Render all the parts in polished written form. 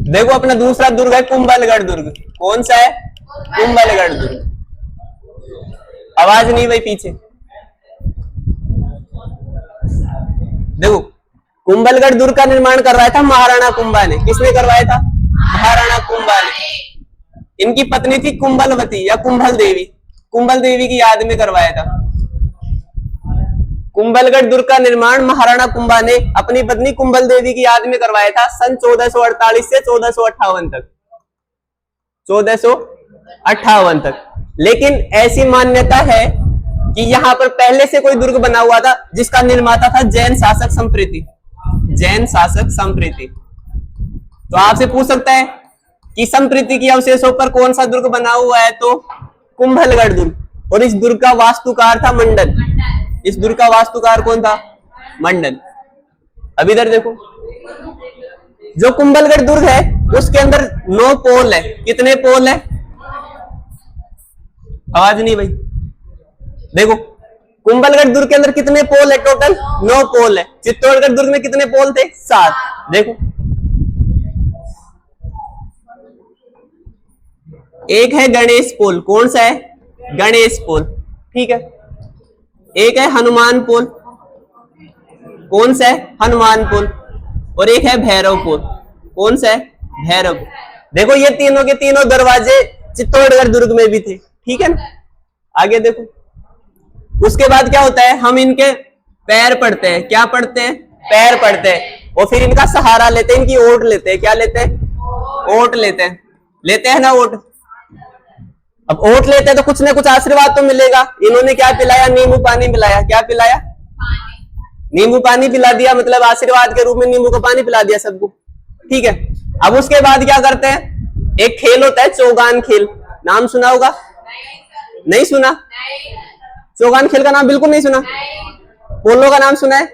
देखो अपना दूसरा दुर्ग है कुंभलगढ़ दुर्ग। कौन सा है? कुंभलगढ़ दुर्ग। आवाज नहीं भाई पीछे। देखो कुंभलगढ़ दुर्ग का निर्माण करवाया था महाराणा कुंभा ने। किसने करवाया था? महाराणा कुंभा ने। इनकी पत्नी थी कुंभलवती या कुंभल देवी। कुंभल देवी की याद में करवाया था। कुंभलगढ़ दुर्ग का निर्माण महाराणा कुंभा ने अपनी पत्नी कुंभल देवी की याद में करवाया था सन 1448 से 1458 तक। 1458 तक। लेकिन ऐसी मान्यता है कि यहां पर पहले से कोई दुर्ग बना हुआ था जिसका निर्माता था जैन शासक संप्रीति। जैन शासक संप्रीति। तो आपसे पूछ सकता है कि संप्रीति के अवशेषों पर कौन सा दुर्ग बना हुआ है? तो कुंभलगढ़ दुर्ग। और इस दुर्ग का वास्तुकार था मंडन। इस दुर्ग का वास्तुकार कौन था? मंडन। अब इधर देखो, जो कुंभलगढ़ दुर्ग है उसके अंदर 9 पोल है। कितने पोल है? आवाज नहीं भाई। देखो कुंभलगढ़ दुर्ग के अंदर कितने पोल है? टोटल 9 पोल है। चित्तौड़गढ़ दुर्ग में कितने पोल थे? 7। देखो एक है गणेश पोल। कौन सा है? गणेश पोल। ठीक है। एक है हनुमान पोल। कौन सा है? हनुमान पोल। और एक है भैरव पोल। कौन सा है? भैरव। देखो ये तीनों के तीनों दरवाजे चित्तौड़गढ़ दुर्ग में भी थे। ठीक है ना। आगे देखो, उसके बाद क्या होता है? हम इनके पैर पढ़ते हैं। क्या पढ़ते हैं? पैर पढ़ते हैं। और फिर इनका सहारा लेते हैं, इनकी ओट लेते हैं। क्या लेते हैं? ओट लेते हैं। लेते हैं ना ओट। अब ओट लेते हैं तो कुछ ना कुछ आशीर्वाद तो मिलेगा। इन्होंने क्या पिलाया? नींबू पानी पिलाया। क्या पिलाया? नींबू पानी पिला दिया, मतलब आशीर्वाद के रूप में नींबू का पानी पिला दिया सबको। ठीक है। अब उसके बाद क्या करते हैं? एक खेल होता है चौगान खेल। नाम सुना होगा? नहीं सुना? चौगान खेल का नाम बिल्कुल नहीं सुना? पोलो का नाम सुना है?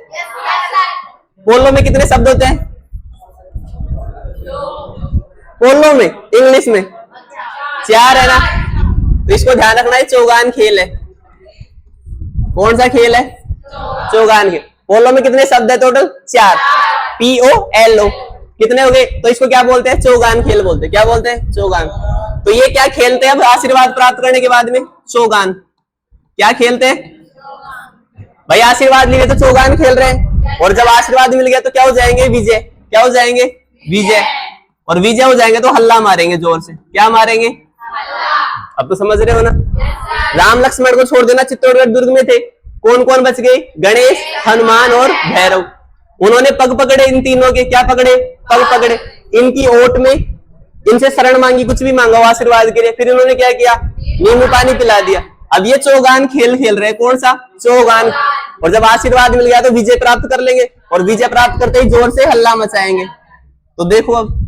पोलो में कितने शब्द होते हैं? पोलो में इंग्लिश में 4 है ना। तो इसको ध्यान रखना है, चौगान खेल है। कौन सा खेल है? चौगान खेल। पोलो में कितने शब्द है? टोटल 4। POLO। कितने हो गए? तो इसको क्या बोलते हैं? चौगान खेल बोलते हैं। क्या बोलते हैं? चौगान। तो ये क्या खेलते हैं अब आशीर्वाद प्राप्त करने के बाद में? चौगान। क्या खेलते हैं भाई? आशीर्वाद लिए तो चौगान खेल रहे हैं। और जब आशीर्वाद मिल गया तो क्या हो जाएंगे? विजय। क्या हो जाएंगे? विजय। और विजय हो जाएंगे तो हल्ला मारेंगे जोर से। क्या मारेंगे? अब तो समझ रहे हो ना। राम लक्ष्मण को छोड़ देना चित्तौड़गढ़ दुर्ग में थे। कौन कौन बच गए? गणेश, हनुमान और भैरव। उन्होंने पग पकड़े इन तीनों के। क्या पकड़े? पग पकड़े। इनकी ओट में इनसे शरण मांगी, कुछ भी मांगा आशीर्वाद के लिए। फिर इन्होंने क्या किया? नींबू पानी पिला दिया। अब ये चौगान खेल खेल रहे हैं। कौन सा? चौगान। और जब आशीर्वाद मिल गया तो विजय प्राप्त कर लेंगे। और विजय प्राप्त करते ही जोर से हल्ला मचाएंगे। तो देखो अब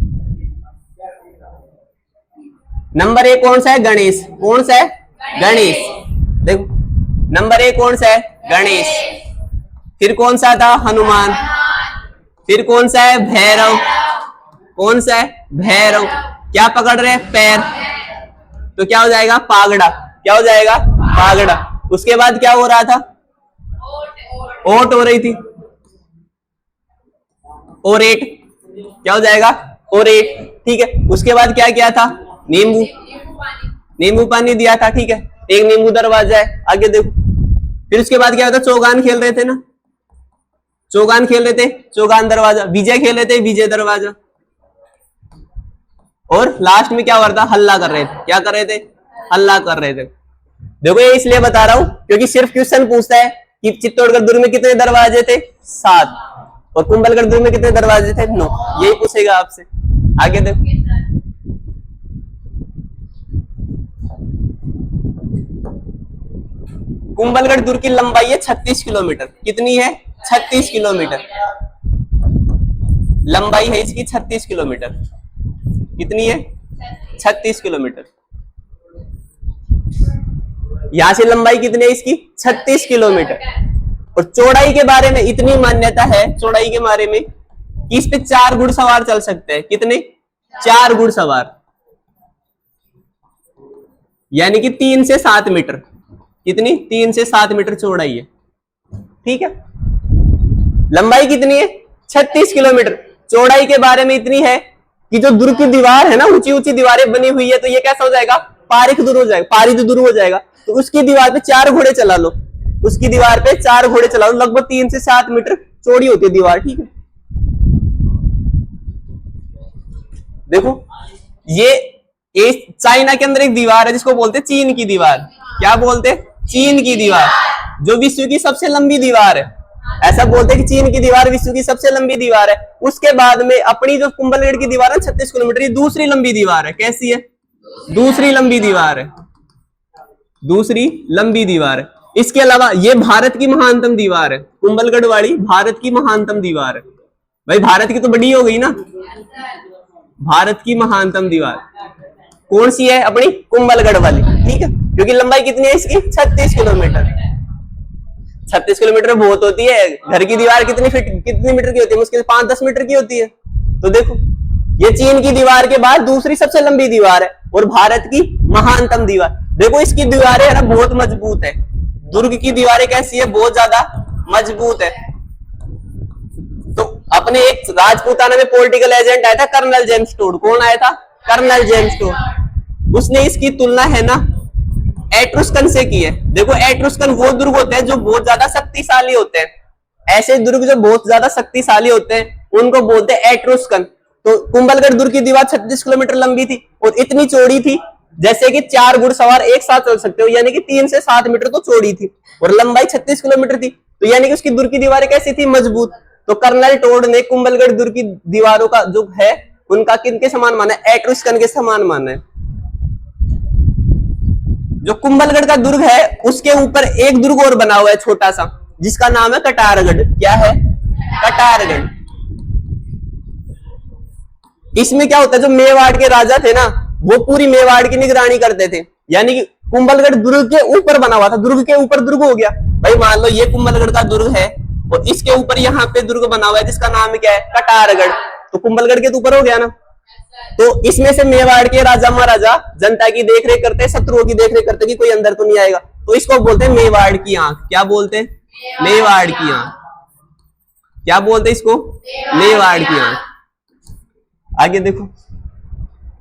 नंबर 1 कौन सा है? गणेश। कौन सा है? गणेश। देखो नंबर 1 कौन सा है? गणेश। फिर कौन सा था? हनुमान। फिर कौन सा है? भैरव। कौन सा है? भैरव। क्या पकड़ रहे हैं? पैर। तो क्या हो जाएगा? पागड़ा। क्या हो जाएगा? पागड़ा। उसके बाद क्या हो रहा था? ओट हो रही थी। ओरेट। क्या हो जाएगा? ओरेट। ठीक है। उसके बाद क्या किया था? नींबू। नींबू पानी दिया था। ठीक है। एक नींबू दरवाजा है। आगे देखो, फिर उसके बाद क्या होता? चौगान खेल रहे थे ना। चौगान खेल रहे थे, चौगान दरवाजा। विजय खेल रहे थे, विजय दरवाजा। और लास्ट में क्या हो रहा था? हल्ला कर रहे थे। क्या कर रहे थे? हल्ला कर रहे थे। देखो ये इसलिए बता रहा हूं क्योंकि सिर्फ क्वेश्चन पूछता है कि चित्तौड़गढ़ दुर्ग में कितने दरवाजे थे? 7। और कुंभलगढ़ दुर्ग में कितने दरवाजे थे? 9। यही पूछेगा आपसे। आगे देखो, कुंभलगढ़ दुर्ग की लंबाई है 36 किलोमीटर। कितनी है? 36 किलोमीटर लंबाई है इसकी। 36 किलोमीटर। कितनी है? 36 किलोमीटर। यहां से लंबाई कितनी है इसकी? 36 किलोमीटर। और चौड़ाई के बारे में इतनी मान्यता है, चौड़ाई के बारे में, कि इस पे 4 घुड़सवार चल सकते हैं। कितने? 4 घुड़सवार। यानी कि 3 से 7 मीटर। कितनी? 3 से 7 मीटर चौड़ाई है। ठीक है। लंबाई कितनी है? 36 किलोमीटर। चौड़ाई के बारे में इतनी है कि जो दुर्ग की दीवार है ना, ऊंची ऊंची दीवारें बनी हुई है, तो ये कैसा हो जाएगा, पारिक दुर्ग हो जाएगा, पारित दुर्ग हो जाएगा। तो उसकी दीवार पे 4 घोड़े चला लो, उसकी दीवार पे 4 घोड़े चला लो, लगभग 3 से 7 मीटर चौड़ी होती है दीवार, ठीक है। देखो ये चाइना के अंदर एक दीवार है जिसको बोलते हैं चीन की दीवार। क्या बोलते हैं, चीन की दीवार, जो विश्व की सबसे लंबी दीवार है। ऐसा बोलते हैं कि चीन की दीवार विश्व की सबसे लंबी दीवार है। उसके बाद में अपनी जो कुंभलगढ़ की दीवार है 36 किलोमीटर, ये दूसरी लंबी दीवार है। कैसी है, दूसरी लंबी दीवार है, दूसरी लंबी दीवार है। इसके अलावा ये भारत की महानतम दीवार है, कुंभलगढ़ वाली भारत की महानतम दीवार है। भाई भारत की तो बड़ी हो गई ना, भारत की महानतम दीवार कौन सी है, अपनी कुंभलगढ़ वाली, ठीक है। क्योंकि लंबाई कितनी है इसकी, 36 किलोमीटर। 36 किलोमीटर बहुत होती है। घर की दीवार कितनी मीटर की होती है, मुश्किल 5-10 मीटर की होती है। तो देखो ये चीन की दीवार के बाद दूसरी सबसे लंबी दीवार है और भारत की महानतम दीवार। देखो इसकी दीवारें है ना बहुत मजबूत है, दुर्ग की दीवारें कैसी है, बहुत ज्यादा मजबूत है। तो अपने एक राजपूताना में पॉलिटिकल एजेंट आया था, कर्नल जेम्स टोड। कौन आया था, कर्नल जेम्स टोड। उसने इसकी तुलना है ना एट्रुस्कन से की है। देखो एट्रुस्कन वो दुर्ग होते हैं जो बहुत ज्यादा शक्तिशाली होते हैं। ऐसे दुर्ग जो बहुत ज्यादा शक्तिशाली होते हैं उनको बोलते हैं एट्रुस्कन। तो कुंभलगढ़ दुर्ग की दीवार 36 किलोमीटर लंबी थी और इतनी चौड़ी थी जैसे कि 4 घुड़सवार एक साथ चल सकते हो, यानी कि 3 से 7 मीटर तो चौड़ी थी और लंबाई 36 किलोमीटर थी। तो यानी कि उसकी दुर्ग की दीवारें कैसी थी, मजबूत। तो कर्नल टोड ने कुंभलगढ़ दुर्ग की दीवारों का जो है उनका किनके समान माना है, एट्रुस्कन के समान माना है। जो कुंभलगढ़ का दुर्ग है उसके ऊपर एक दुर्ग और बना हुआ है छोटा सा, जिसका नाम है कटारगढ़। क्या है, कटारगढ़। इसमें क्या होता है, जो मेवाड़ के राजा थे ना वो पूरी मेवाड़ की निगरानी करते थे। यानी कि कुंभलगढ़ दुर्ग के ऊपर बना हुआ था, दुर्ग के ऊपर दुर्ग हो गया। भाई मान लो ये कुंभलगढ़ का दुर्ग है और इसके ऊपर यहाँ पे दुर्ग बना हुआ है जिसका नाम क्या है, कटारगढ़। तो कुंभलगढ़ के तो ऊपर हो गया ना। तो इसमें से मेवाड़ के राजा महाराजा जनता की देखरेख करते, शत्रुओं की देखरेख करते कि कोई अंदर तो नहीं आएगा। तो इसको बोलते हैं मेवाड़ की आंख। क्या बोलते हैं, मेवाड़ की आंख। क्या बोलते हैं इसको, मेवाड़ की आंख। आगे देखो,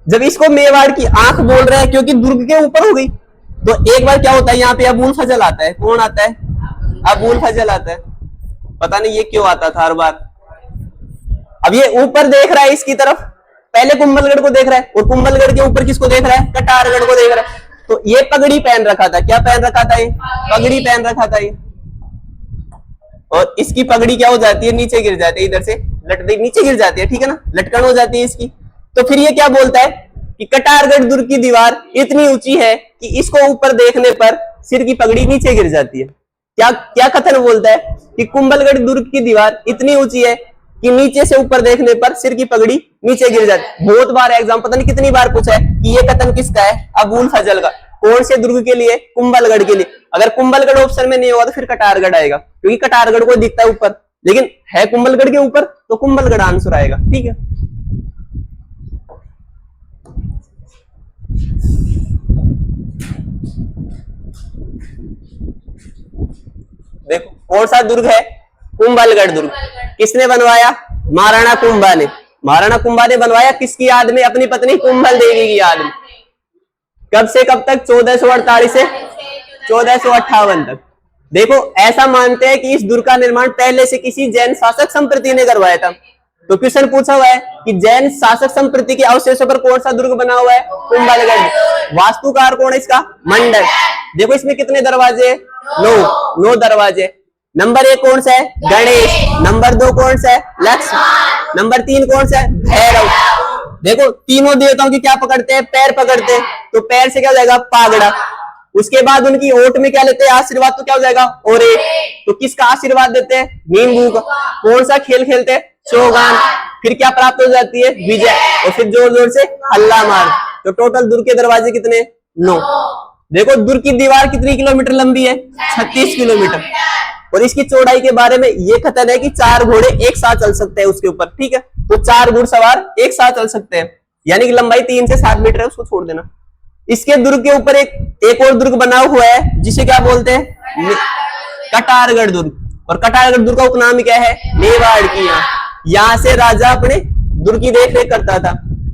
जब इसको मेवाड़ की आंख बोल रहे हैं क्योंकि दुर्ग के ऊपर हो गई, तो एक बार क्या होता है यहाँ पे अबूल फजल आता है। कौन आता है, अबूल फजल आता है। पता नहीं ये क्यों आता था हर बार। अब ये ऊपर देख रहा है इसकी तरफ, पहले कुंभलगढ़ को देख रहा है और कुंभलगढ़ के ऊपर किसको देख रहा है, कटारगढ़ को देख रहा है। तो ये पगड़ी पहन रखा था। क्या पहन रखा था, ये पगड़ी पहन रखा था ये। और इसकी पगड़ी क्या हो जाती है, नीचे गिर जाती है, इधर से नीचे गिर जाती है, ठीक है ना, लटकन हो जाती है इसकी। तो फिर ये क्या बोलता है कि कटारगढ़ दुर्ग की दीवार इतनी ऊंची है कि इसको ऊपर देखने पर सिर की पगड़ी नीचे गिर जाती है। क्या क्या कथन बोलता है कि कुंभलगढ़ दुर्ग की दीवार इतनी ऊंची है कि नीचे से ऊपर देखने पर सिर की पगड़ी नीचे गिर जाती है। बहुत बार एग्जाम, पता नहीं कितनी बार पूछा है कि ये कथन किसका है, अबूल फजल का। कौन से दुर्ग के लिए, कुंभलगढ़ के लिए। अगर कुंभलगढ़ ऑप्शन में नहीं होगा तो फिर कटारगढ़ आएगा, क्योंकि कटारगढ़ को दिखता है ऊपर, लेकिन है कुंभलगढ़ के ऊपर, तो कुंभलगढ़ आंसर आएगा। ठीक है, देखो कौन सा दुर्ग है, कुंभलगढ़ दुर्ग। किसने बनवाया, महाराणा कुंभा ने। महाराणा कुंभा ने बनवाया किसकी याद में, अपनी पत्नी कुंभल देवी की याद में। कब से कब तक, 1448 से 1458 तक। देखो ऐसा मानते हैं कि इस दुर्ग का निर्माण पहले से किसी जैन शासक संप्रति ने करवाया था। तो क्वेश्चन पूछा हुआ है कि जैन शासक संप्रति के अवशेषों पर कौन सा दुर्ग बना हुआ है, कुंभलगढ़। वास्तुकार कौन है इसका, मंडल। देखो इसमें कितने दरवाजे, 9 दरवाजे। नंबर 1 कौन सा है, गणेश। नंबर 2 कौन सा है, लक्ष्मण। नंबर 3 कौन सा है, भैरव। देखो तीनों देवताओं की क्या पकड़ते हैं, पैर पकड़ते हैं, तो पैर से क्या हो जाएगा, पागड़ा। उसके बाद उनकी ओट में क्या लेते हैं, आशीर्वाद, तो क्या हो जाएगा, ओरे। तो किसका आशीर्वाद देते हैं, नींबू का। कौन सा खेल खेलते हैं, चौगान। फिर क्या प्राप्त हो जाती है, विजय। और फिर जोर जोर से हल्ला मार। तो टोटल दुर्ग के दरवाजे कितने, 9। देखो दुर्ग की दीवार कितनी किलोमीटर लंबी है, 36 किलोमीटर। और इसकी चौड़ाई के बारे में ये कथन है कि 4 घोड़े एक साथ चल सकते हैं उसके ऊपर। ठीक है, तो 4 घुड़सवार एक साथ चल सकते हैं, यानी कि लंबाई 3 से 7 मीटर है, उसको छोड़ देना। इसके दुर्ग के ऊपर एक और दुर्ग बना हुआ है जिसे क्या बोलते हैं, कटारगढ़ दुर्ग। और कटारगढ़ दुर्ग का उपनाम क्या है, मेवाड़ की आंख। यहाँ से राजा अपने दुर्ग की देखरेख करता था।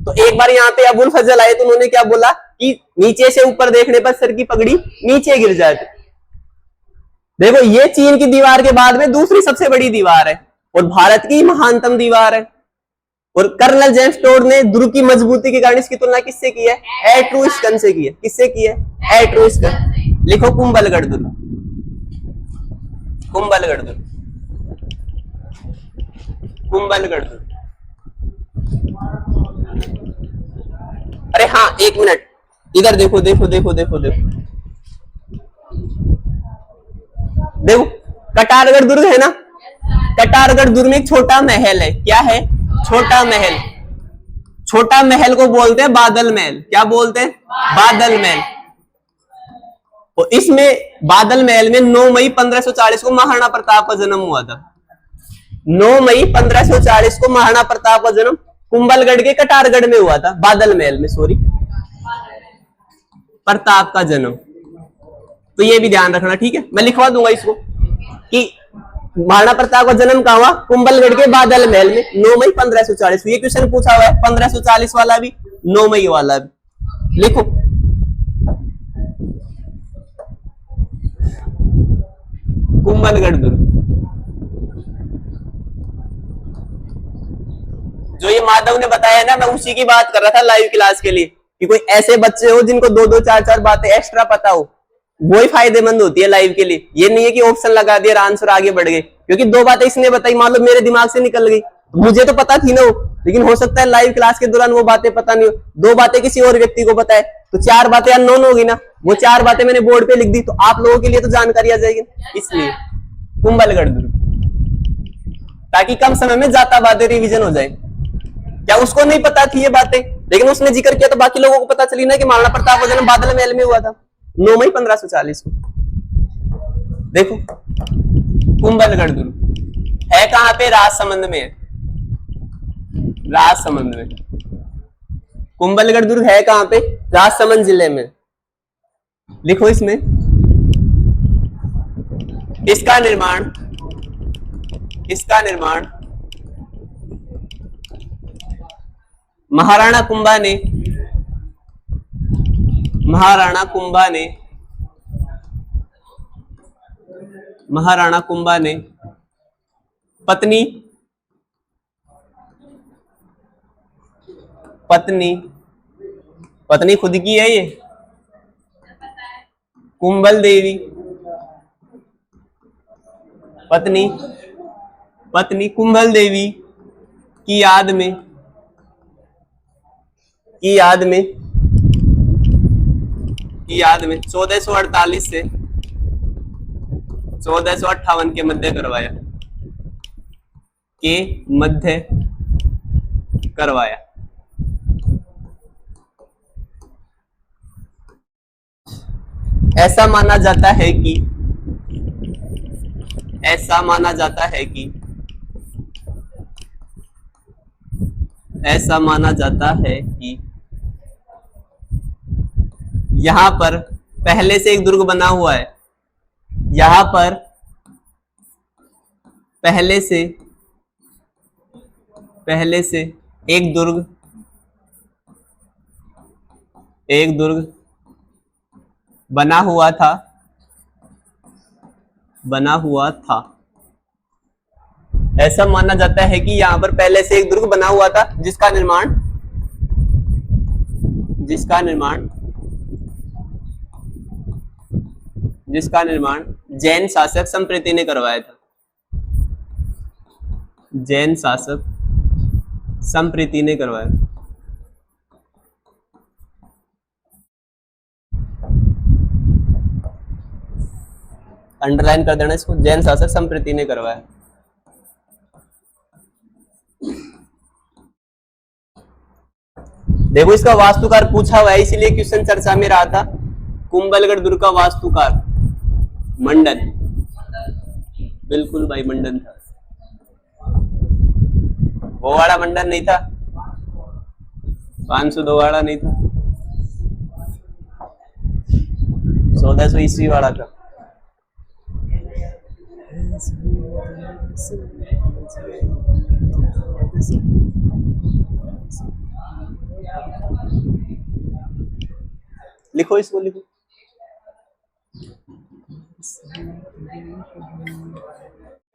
तो एक बार यहाँ पे अबुल फजल आए तो उन्होंने क्या बोला कि नीचे से ऊपर देखने पर सर की पगड़ी नीचे गिर जाती। देखो ये चीन की दीवार के बाद में दूसरी सबसे बड़ी दीवार है और भारत की महानतम दीवार है। और कर्नल जेम्स टोड ने दुर्ग की मजबूती के कारण इसकी तुलना किससे की है? एट्रुस्कन से की है। किससे की है? एट्रुस्कन। लिखो कुंभलगढ़ दुर्ग, कुंभलगढ़ दुर्ग, कुंभलगढ़ दुर्ग। अरे हाँ एक मिनट, इधर देखो देखो देखो देखो देखो देखो, कटारगढ़ दुर्ग है ना, कटारगढ़ दुर्ग में एक छोटा महल है। क्या है? छोटा महल। छोटा महल को बोलते हैं बादल महल। क्या बोलते हैं? बादल महल। और इसमें बादल महल में 9 मई 1540 को महाराणा प्रताप का जन्म हुआ था। 9 मई 1540 को महाराणा प्रताप का जन्म कुंभलगढ़ के कटारगढ़ में हुआ था। बादल महल में, सॉरी, प्रताप का जन्म। तो ये भी ध्यान रखना, ठीक है। मैं लिखवा दूंगा इसको कि महाराणा प्रताप का जन्म कहाँ हुआ? कुंभलगढ़ के बादल महल में 9 मई 1540। ये क्वेश्चन पूछा हुआ है, 1540 वाला भी 9 मई वाला भी। लिखो कुंभलगढ़ दुर्ग। जो ये माधव ने बताया ना, मैं उसी की बात कर रहा था लाइव क्लास के लिए कि कोई ऐसे बच्चे हो जिनको 2-2 4-4 बातें एक्स्ट्रा पता हो, वही फायदेमंद होती है लाइव के लिए। ये नहीं है कि ऑप्शन लगा दिया आंसर आगे बढ़ गए, क्योंकि 2 बातें इसने बताई, मान लो मेरे दिमाग से निकल गई, मुझे तो पता थी ना वो, लेकिन हो सकता है लाइव क्लास के दौरान वो बातें पता नहीं हो। 2 बातें किसी और व्यक्ति को पता है, तो 4 बातें अननोन होगी ना। वो 4 बातें मैंने बोर्ड पे लिख दी, तो आप लोगों के लिए तो जानकारी आ जाएगी। इसलिए कुंभलगढ़ दुर्ग, ताकि कम समय में ज्यादा बातें रिविजन हो जाए। क्या उसको नहीं पता थी ये बातें? लेकिन उसने जिक्र किया तो बाकी लोगों को पता चली ना कि महाराणा प्रताप का जन्म बादल महल में हुआ था 9 मई 1540 को। देखो कुंभलगढ़ दुर्ग है कहां पे? राजसमंद में है, राजसमंद में। कुंभलगढ़ दुर्ग है कहां पे? राजसमंद जिले में। लिखो इसमें इसका निर्माण, इसका निर्माण महाराणा कुंभा ने, महाराणा कुंभा ने, महाराणा कुंभा ने पत्नी, पत्नी, पत्नी खुद की है ये, कुंभल देवी, पत्नी, पत्नी कुंभल देवी की याद में, की याद में, की याद में 1448 से 1458 के मध्य करवाया, के मध्य करवाया। ऐसा माना जाता है कि, ऐसा माना जाता है कि, ऐसा माना जाता है कि यहां पर पहले से एक दुर्ग बना हुआ है। यहां पर पहले से एक दुर्ग, एक दुर्ग बना हुआ था, बना हुआ था। ऐसा माना जाता है कि यहां पर पहले से एक दुर्ग बना हुआ था, जिसका निर्माण, जिसका निर्माण, जिसका निर्माण जैन शासक संप्रीति ने करवाया था। जैन शासक संप्रीति ने करवाया। अंडरलाइन कर देना इसको, जैन शासक संप्रीति ने करवाया। देखो इसका वास्तुकार पूछा हुआ है, इसीलिए क्वेश्चन चर्चा में रहा था। कुंभलगढ़ दुर्ग का वास्तुकार मंडन, बिल्कुल भाई मंडन था। वो वाला मंडन नहीं था, 502 वाला नहीं था, 1400 ईस्वी वाला था। लिखो इसको, लिखो।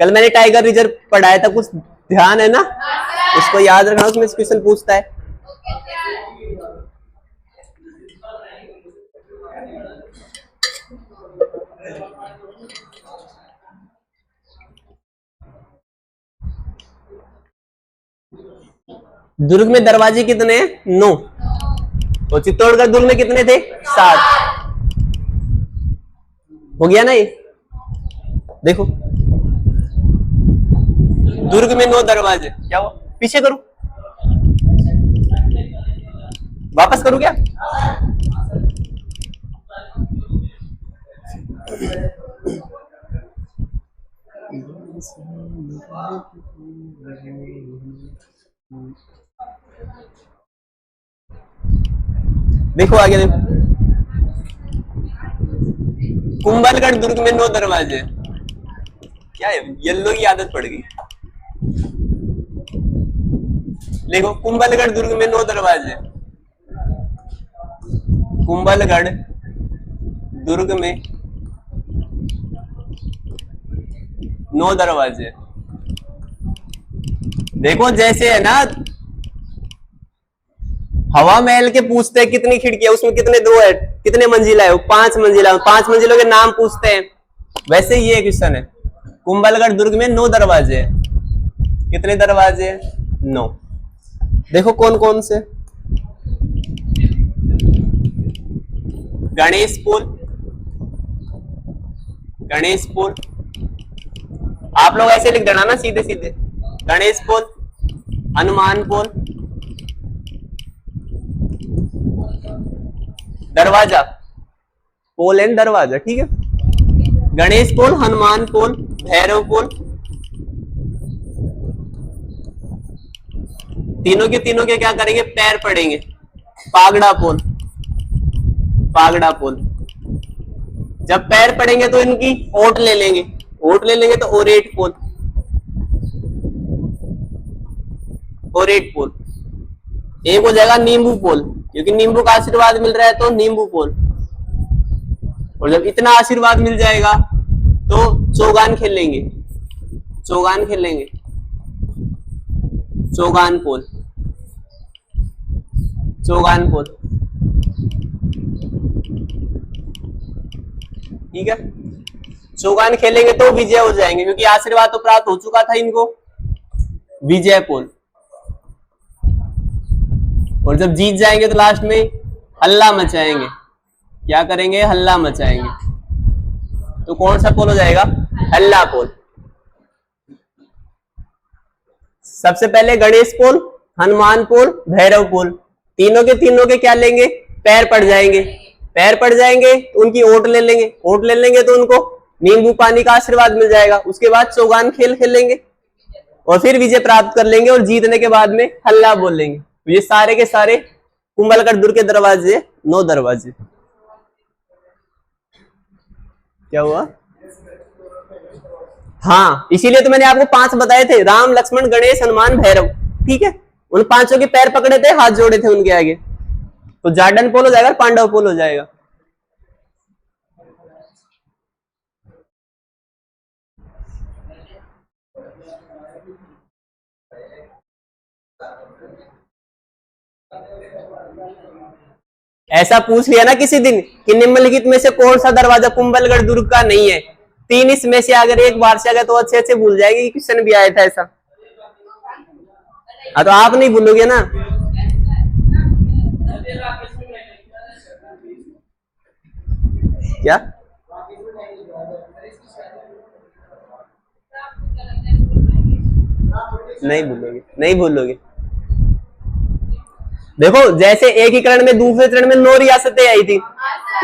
कल मैंने टाइगर रिजर्व पढ़ाया था, कुछ ध्यान है ना? उसको याद रखना, उसमें क्वेश्चन पूछता है। दुर्ग में दरवाजे कितने हैं? 9। तो चित्तौड़गढ़ दुर्ग में कितने थे? 7। हो गया ना ये? देखो, दुर्ग में 9 दरवाजे। क्या हुआ? पीछे करूं? वापस करूं क्या? देखो आगे, देखो, कुंभलगढ़ दुर्ग में 9 दरवाजे। क्या है? येलो की आदत पड़ गई। देखो, कुंभलगढ़ दुर्ग में 9 दरवाजे। कुंभलगढ़ दुर्ग में 9 दरवाजे। देखो, जैसे है ना, हवा महल के पूछते हैं कितनी खिड़कियां, उसमें कितने दो है, कितने मंजिला है? 5 मंजिला। 5 मंजिलों के नाम पूछते हैं, वैसे ये क्वेश्चन है। कुंभलगढ़ दुर्ग में 9 दरवाजे हैं। कितने दरवाजे? 9। देखो कौन कौन से। गणेश पुल, गणेश पुल, आप लोग ऐसे लिख देना ना सीधे सीधे। गणेश पुल, हनुमान पुल, दरवाजा, पोल एंड दरवाजा, ठीक है। गणेश पुल, हनुमान पुल, भैरव पुल, तीनों के क्या करेंगे? पैर पड़ेंगे। पागड़ा पुल, पागड़ा पुल, जब पैर पड़ेंगे तो इनकी ओट ले लेंगे, ओट ले लेंगे तो ओरेट पुल, ओरेट पुल। एक हो जाएगा नींबू पुल, क्योंकि नींबू का आशीर्वाद मिल रहा है तो नींबू पुल। और जब इतना आशीर्वाद मिल जाएगा तो चौगान खेलेंगे, चौगान खेलेंगे, चौगान पुल, चौगान पुल, ठीक है। चौगान खेलेंगे तो विजय हो जाएंगे, क्योंकि आशीर्वाद तो प्राप्त हो चुका था इनको। विजय पुल। और जब जीत जाएंगे तो लास्ट में हल्ला मचाएंगे। क्या करेंगे? हल्ला मचाएंगे। तो कौन सा पुल हो जाएगा? हल्ला पुल। सबसे पहले गणेश पुल, हनुमान पुल, भैरव पुल, तीनों के क्या लेंगे? पैर पड़ जाएंगे। पैर पड़ जाएंगे तो उनकी ओट ले लेंगे, ओट ले लेंगे तो उनको नींबू पानी का आशीर्वाद मिल जाएगा। उसके बाद चौगान खेल खेलेंगे और फिर विजय प्राप्त कर लेंगे, और जीतने के बाद में हल्ला बोल लेंगे। ये सारे के सारे कुंभलगढ़ दुर्ग के दरवाजे, 9 दरवाजे। क्या हुआ? हाँ, इसीलिए तो मैंने आपको 5 बताए थे, राम, लक्ष्मण, गणेश, हनुमान, भैरव, ठीक है। उन 5 के पैर पकड़े थे, हाथ जोड़े थे उनके आगे। तो जार्डन पोल हो जाएगा, पांडव पोल हो जाएगा। ऐसा पूछ लिया ना किसी दिन कि निम्नलिखित में से कौन सा दरवाजा कुंभलगढ़ दुर्ग का नहीं है, 3 इसमें से अगर एक बार से आ गया तो अच्छे अच्छे भूल जाएगी। क्वेश्चन भी आया था ऐसा। हाँ, तो आप नहीं भूलोगे ना। क्या? नहीं भूलोगे, नहीं भूलोगे। देखो, जैसे एक ही चरण में, दूसरे चरण में 9 रियासतें आई थी,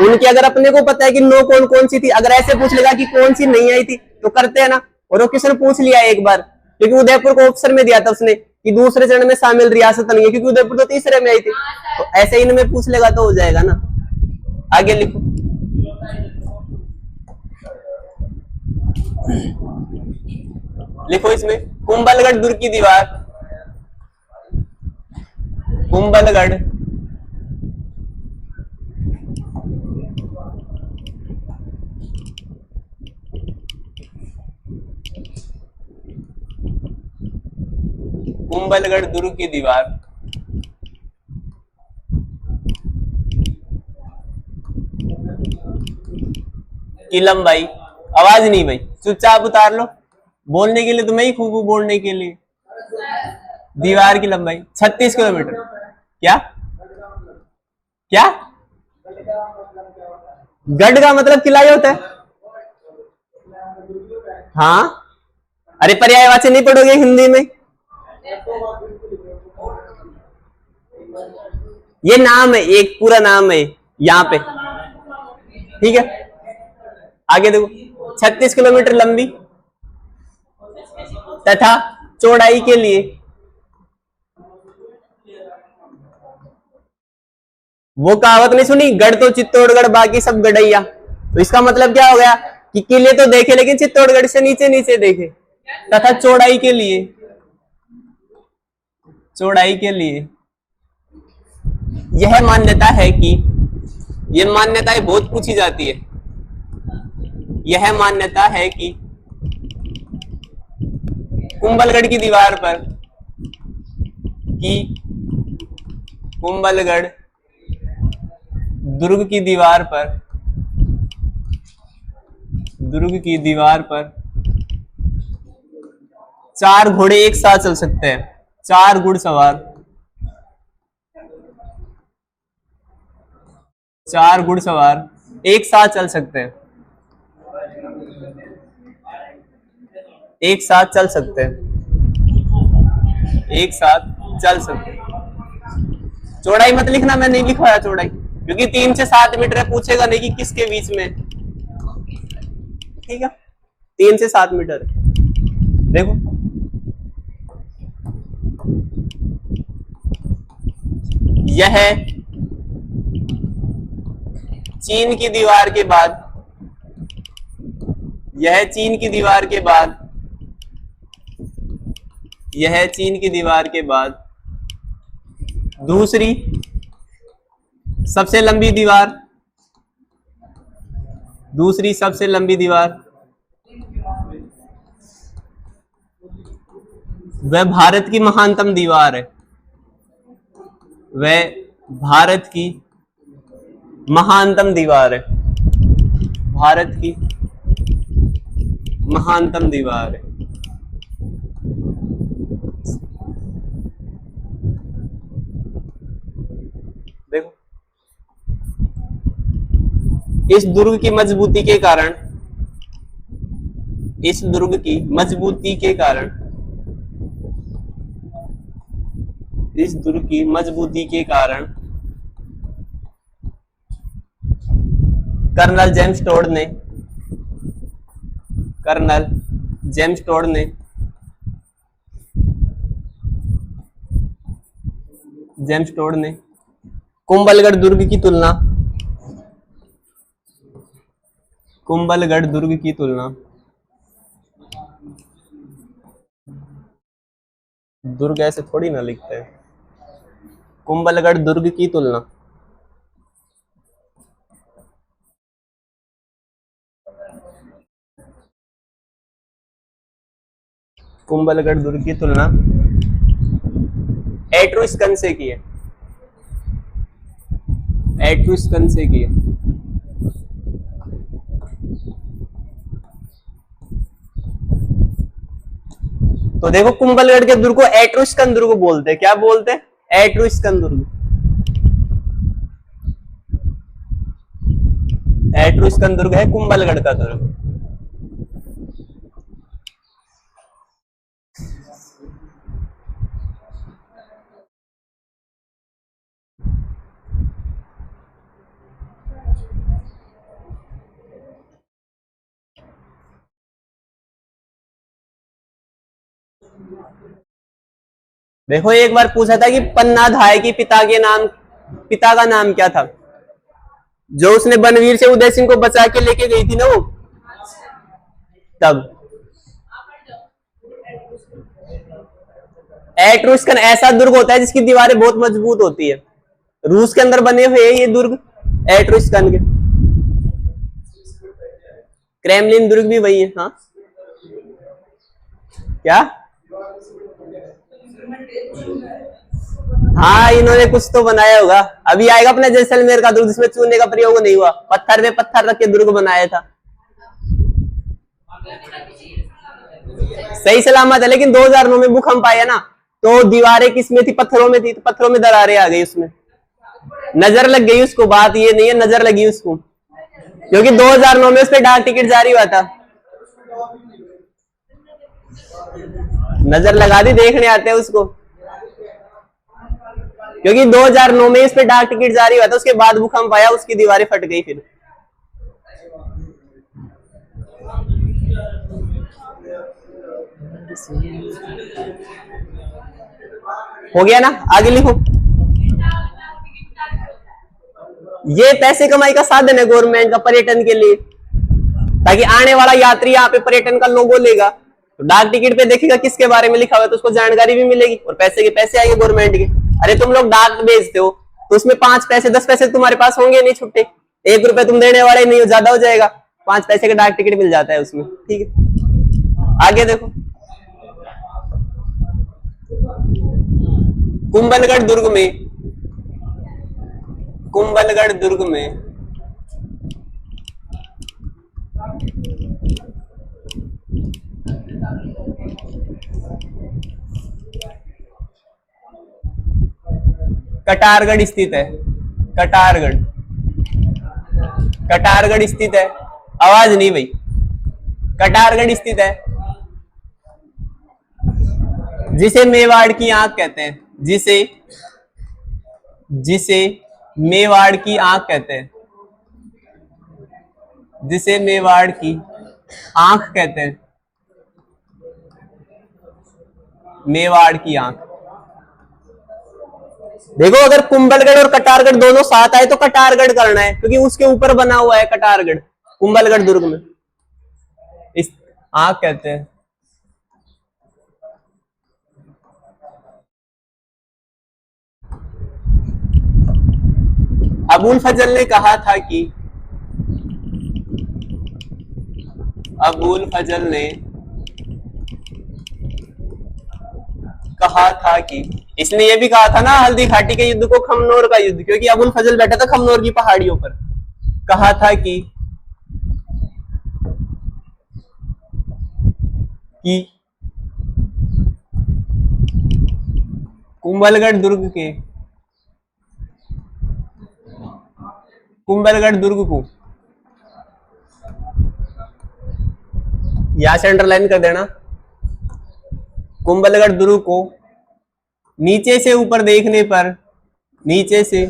उनकी अगर अपने को पता है कि 9 कौन कौन सी थी, अगर ऐसे पूछ लेगा कि कौन सी नहीं आई थी तो करते हैं ना। और वो क्वेश्चन पूछ लिया एक बार, क्योंकि उदयपुर को ऑप्शन में दिया था उसने कि दूसरे चरण में शामिल रियासत नहीं है, क्योंकि उदयपुर तो तीसरे में आई थी। तो ऐसे इनमें पूछ लेगा तो हो जाएगा ना। आगे लिखो। लिखो इसमें, कुंभलगढ़ दुर्ग की दीवार, कुंभलगढ़ कुंभलगढ़ दुर्ग की दीवार की लंबाई, आवाज नहीं भाई, चुपचाप उतार लो, बोलने के लिए तुम्हें ही खूब बोलने के लिए। दीवार की लंबाई 36 किलोमीटर। क्या क्या? गढ़ का मतलब किला ही होता है। हाँ, अरे पर्यायवाची नहीं पढ़ोगे हिंदी में? ये नाम है, एक पूरा नाम है यहाँ पे, ठीक है। आगे देखो, 36 किलोमीटर लंबी तथा चौड़ाई के लिए वो कहावत नहीं सुनी, गढ़ तो चित्तौड़गढ़ बाकी सब गढ़ैया। तो इसका मतलब क्या हो गया कि किले तो देखे लेकिन चित्तौड़गढ़ से नीचे नीचे देखे। तथा चौड़ाई के लिए, चौड़ाई के लिए यह मान्यता है कि, यह मान्यताएं बहुत पूछी जाती है, यह मान्यता है कि कुंभलगढ़ की दीवार पर, कि कुंभलगढ़ दुर्ग की दीवार पर, दुर्ग की दीवार पर 4 घोड़े एक साथ चल सकते हैं, 4 घुड़सवार, 4 घुड़सवार एक साथ चल सकते हैं, एक साथ चल सकते हैं, एक साथ चल सकते हैं। चौड़ाई मत लिखना, मैं नहीं लिखवाया चौड़ाई, क्योंकि 3 से 7 मीटर है, पूछेगा नहीं कि किसके बीच में, ठीक है। 3 से 7 मीटर देखो, यह चीन की दीवार के बाद, यह चीन की दीवार के बाद, यह चीन की दीवार के बाद दूसरी सबसे लंबी दीवार, दूसरी सबसे लंबी दीवार, वह भारत की महानतम दीवार है, वह भारत की महानतम दीवार है, भारत की महानतम दीवार है। देखो, इस दुर्ग की मजबूती के कारण, इस दुर्ग की मजबूती के कारण, इस दुर्ग की मजबूती के कारण कर्नल जेम्स टोड ने, कर्नल जेम्स टोड ने जेम्स टोड ने कुंभलगढ़ दुर्ग की तुलना, कुंभलगढ़ दुर्ग की तुलना दुर्ग ऐसे थोड़ी ना लिखते हैं, कुंभलगढ़ दुर्ग की तुलना कुंभलगढ़ दुर्ग की तुलना एट्रुस्कन से की है, एट्रुस्कन से की है। तो देखो, कुंभलगढ़ के दुर्ग को एट्रुस्कन दुर्ग बोलते हैं। क्या बोलते हैं? एट्रुस्कन दुर्ग, एट्रुस्कन दुर्ग है कुंभलगढ़ का दुर्ग। देखो, एक बार पूछा था कि पन्नाधाय की पिता का नाम क्या था, जो उसने बनवीर से उदय सिंह को बचा के लेके गई थी ना वो, तब एट्रुस्कन ऐसा दुर्ग होता है जिसकी दीवारें बहुत मजबूत होती है। रूस के अंदर बने हुए ये दुर्ग एट्रुस्कन के, क्रेमलिन दुर्ग भी वही है। हाँ, क्या हाँ, इन्होंने कुछ तो बनाया होगा। अभी आएगा अपने जैसलमेर का दुर्ग जिसमें चूने का प्रयोग नहीं हुआ, पत्थर में पत्थर रख के दुर्ग बनाया था। सही सलामत है, लेकिन 2009 में भूकंप आया ना, तो दीवारें किसमें थी? पत्थरों में थी, तो पत्थरों में दरारें आ गई, उसमें नजर लग गई उसको। बात ये नहीं है, नजर लगी उसको, क्योंकि 2009 में उस पर डाक टिकट जारी हुआ था। नजर लगा दी, देखने आते हैं उसको, क्योंकि 2009 में इस पे डाक टिकट जारी हुआ था, उसके बाद भूकंप आया, उसकी दीवारें फट गई। फिर हो गया ना, आगे लिखो। ये पैसे कमाई का साधन है गवर्नमेंट का पर्यटन के लिए, ताकि आने वाला यात्री यहाँ पे पर्यटन का लोगो लेगा तो डाक टिकट पे देखेगा किसके बारे में लिखा हुआ है, तो उसको जानकारी भी मिलेगी और पैसे के पैसे आएंगे गवर्नमेंट के। अरे तुम लोग डाक भेजते हो तो उसमें 5 पैसे 10 पैसे तुम्हारे पास होंगे नहीं छुट्टे, 1 रुपए तुम देने वाले नहीं हो, ज्यादा हो जाएगा, 5 पैसे का डाक टिकट मिल जाता है उसमें। ठीक है, आगे देखो। कुंभलगढ़ दुर्ग में, कुंभलगढ़ दुर्ग में कटारगढ़ स्थित है। कटारगढ़, कटारगढ़ स्थित है। आवाज नहीं भाई, कटारगढ़ स्थित है, जिसे मेवाड़ की आंख कहते हैं, जिसे जिसे मेवाड़ की आंख कहते हैं, जिसे मेवाड़ की आंख कहते हैं, मेवाड़ की आंख। देखो, अगर कुंभलगढ़ और कटारगढ़ दोनों साथ आए तो कटारगढ़ करना है, क्योंकि उसके ऊपर बना हुआ है कटारगढ़, कुंभलगढ़ दुर्ग में इस आंख कहते हैं। अबुल फजल ने कहा था कि, अबुल फजल ने कहा था कि, इसने ये भी कहा था ना हल्दी घाटी के युद्ध को खमनोर का युद्ध, क्योंकि अबुल फजल बैठा था खमनोर की पहाड़ियों पर। कहा था कि कुंभलगढ़ दुर्ग के, कुंभलगढ़ दुर्ग को यहां से अंडरलाइन कर देना, कुंभलगढ़ दुर्ग को नीचे से ऊपर देखने पर, नीचे से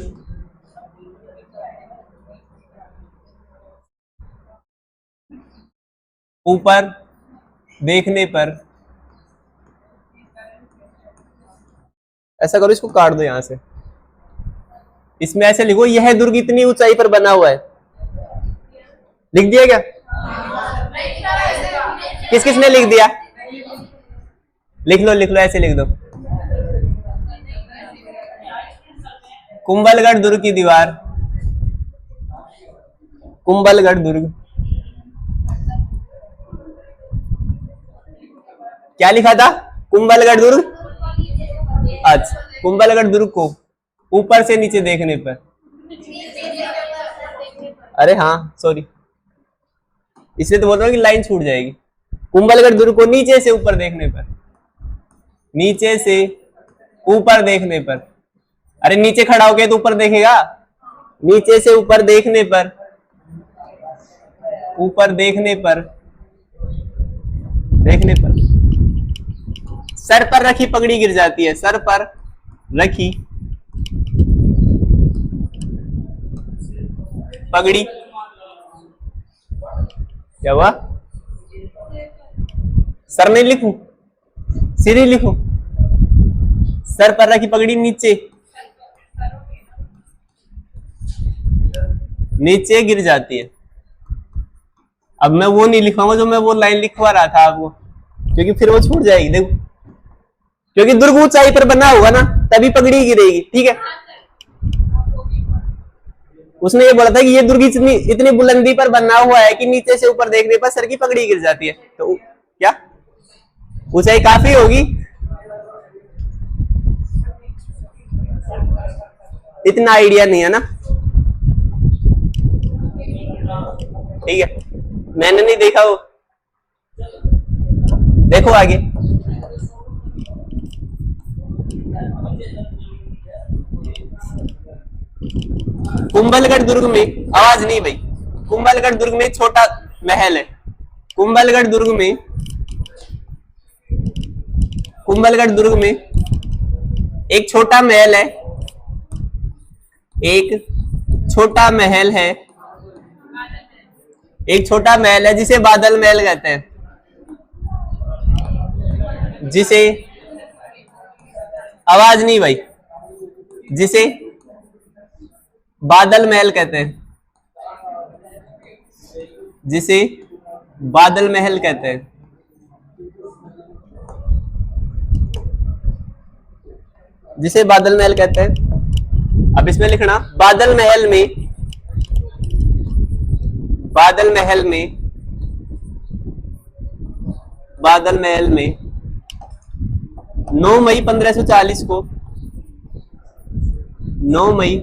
ऊपर देखने पर, ऐसा करो, इसको काट दो यहां से, इसमें ऐसे लिखो, यह दुर्ग इतनी ऊंचाई पर बना हुआ है। लिख दिया क्या? किस किस ने लिख दिया? लिख लो, ऐसे लिख दो। कुंभलगढ़ दुर्ग की दीवार, कुंभलगढ़ दुर्ग, क्या लिखा था? कुंभलगढ़ दुर्ग। अच्छा, कुंभलगढ़ दुर्ग को ऊपर से नीचे देखने पर, अरे हाँ सॉरी, इसलिए तो बोल रहा हूं कि लाइन छूट जाएगी। कुंभलगढ़ दुर्ग को नीचे से ऊपर देखने पर, नीचे से ऊपर देखने पर, अरे नीचे खड़ा होके तो ऊपर देखेगा, नीचे से ऊपर देखने पर, ऊपर देखने पर, देखने पर सर पर रखी पगड़ी गिर जाती है, सर पर रखी पगड़ी, क्या हुआ? सर नहीं लिखूं, सिर ही लिखूं, सर पर रखी पगड़ी नीचे, नीचे गिर जाती है। अब मैं वो नहीं लिखवाऊंगा जो मैं वो लाइन लिखवा रहा था आपको, क्योंकि फिर वो छूट जाएगी। देखो, क्योंकि दुर्ग ऊंचाई पर बना होगा ना, तभी पगड़ी गिरेगी। ठीक है, उसने ये बोला था कि ये दुर्ग इतनी बुलंदी पर बना हुआ है कि नीचे से ऊपर देखने पर सर की पगड़ी गिर जाती है। तो क्या ऊंचाई काफी होगी? इतना आइडिया नहीं है ना, ठीक है, मैंने नहीं देखा वो, देखो आगे। कुंभलगढ़ दुर्ग में, आवाज नहीं भाई, कुंभलगढ़ दुर्ग में एक छोटा महल है। कुंभलगढ़ दुर्ग में, कुंभलगढ़ दुर्ग में एक छोटा महल है, एक छोटा महल है, एक छोटा महल है जिसे बादल महल कहते हैं, जिसे, आवाज नहीं भाई, जिसे बादल महल कहते हैं, जिसे बादल महल कहते हैं। जिसे बादल महल कहते हैं। अब इसमें लिखना बादल महल में, बादल महल में, बादल महल में 9 मई 1540 को, 9 मई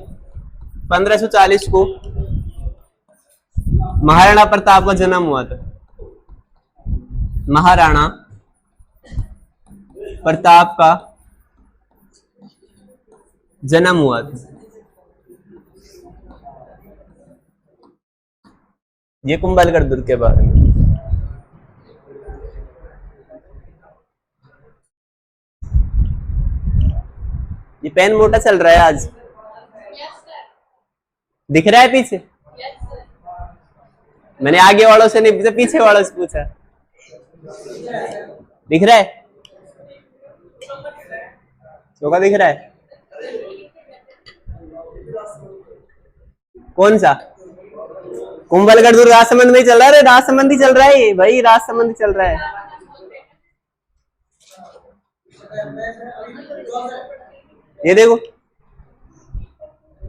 1540 को महाराणा प्रताप का जन्म हुआ था। महाराणा प्रताप का जन्म हुआ था। ये कुंभलगढ़ दुर्ग के बारे में। ये पेन मोटा चल रहा है आज, दिख रहा है पीछे? मैंने आगे वालों से नहीं पूछा, पीछे वालों से पूछा। दिख रहा है? चौका दिख रहा है? कौन सा? कुंभलगढ़ दुर्ग राजसमंद में ही चल रहा है। राजसमंद ही चल रहा है ये भाई, राजसमंद ही चल रहा है। ये देखो,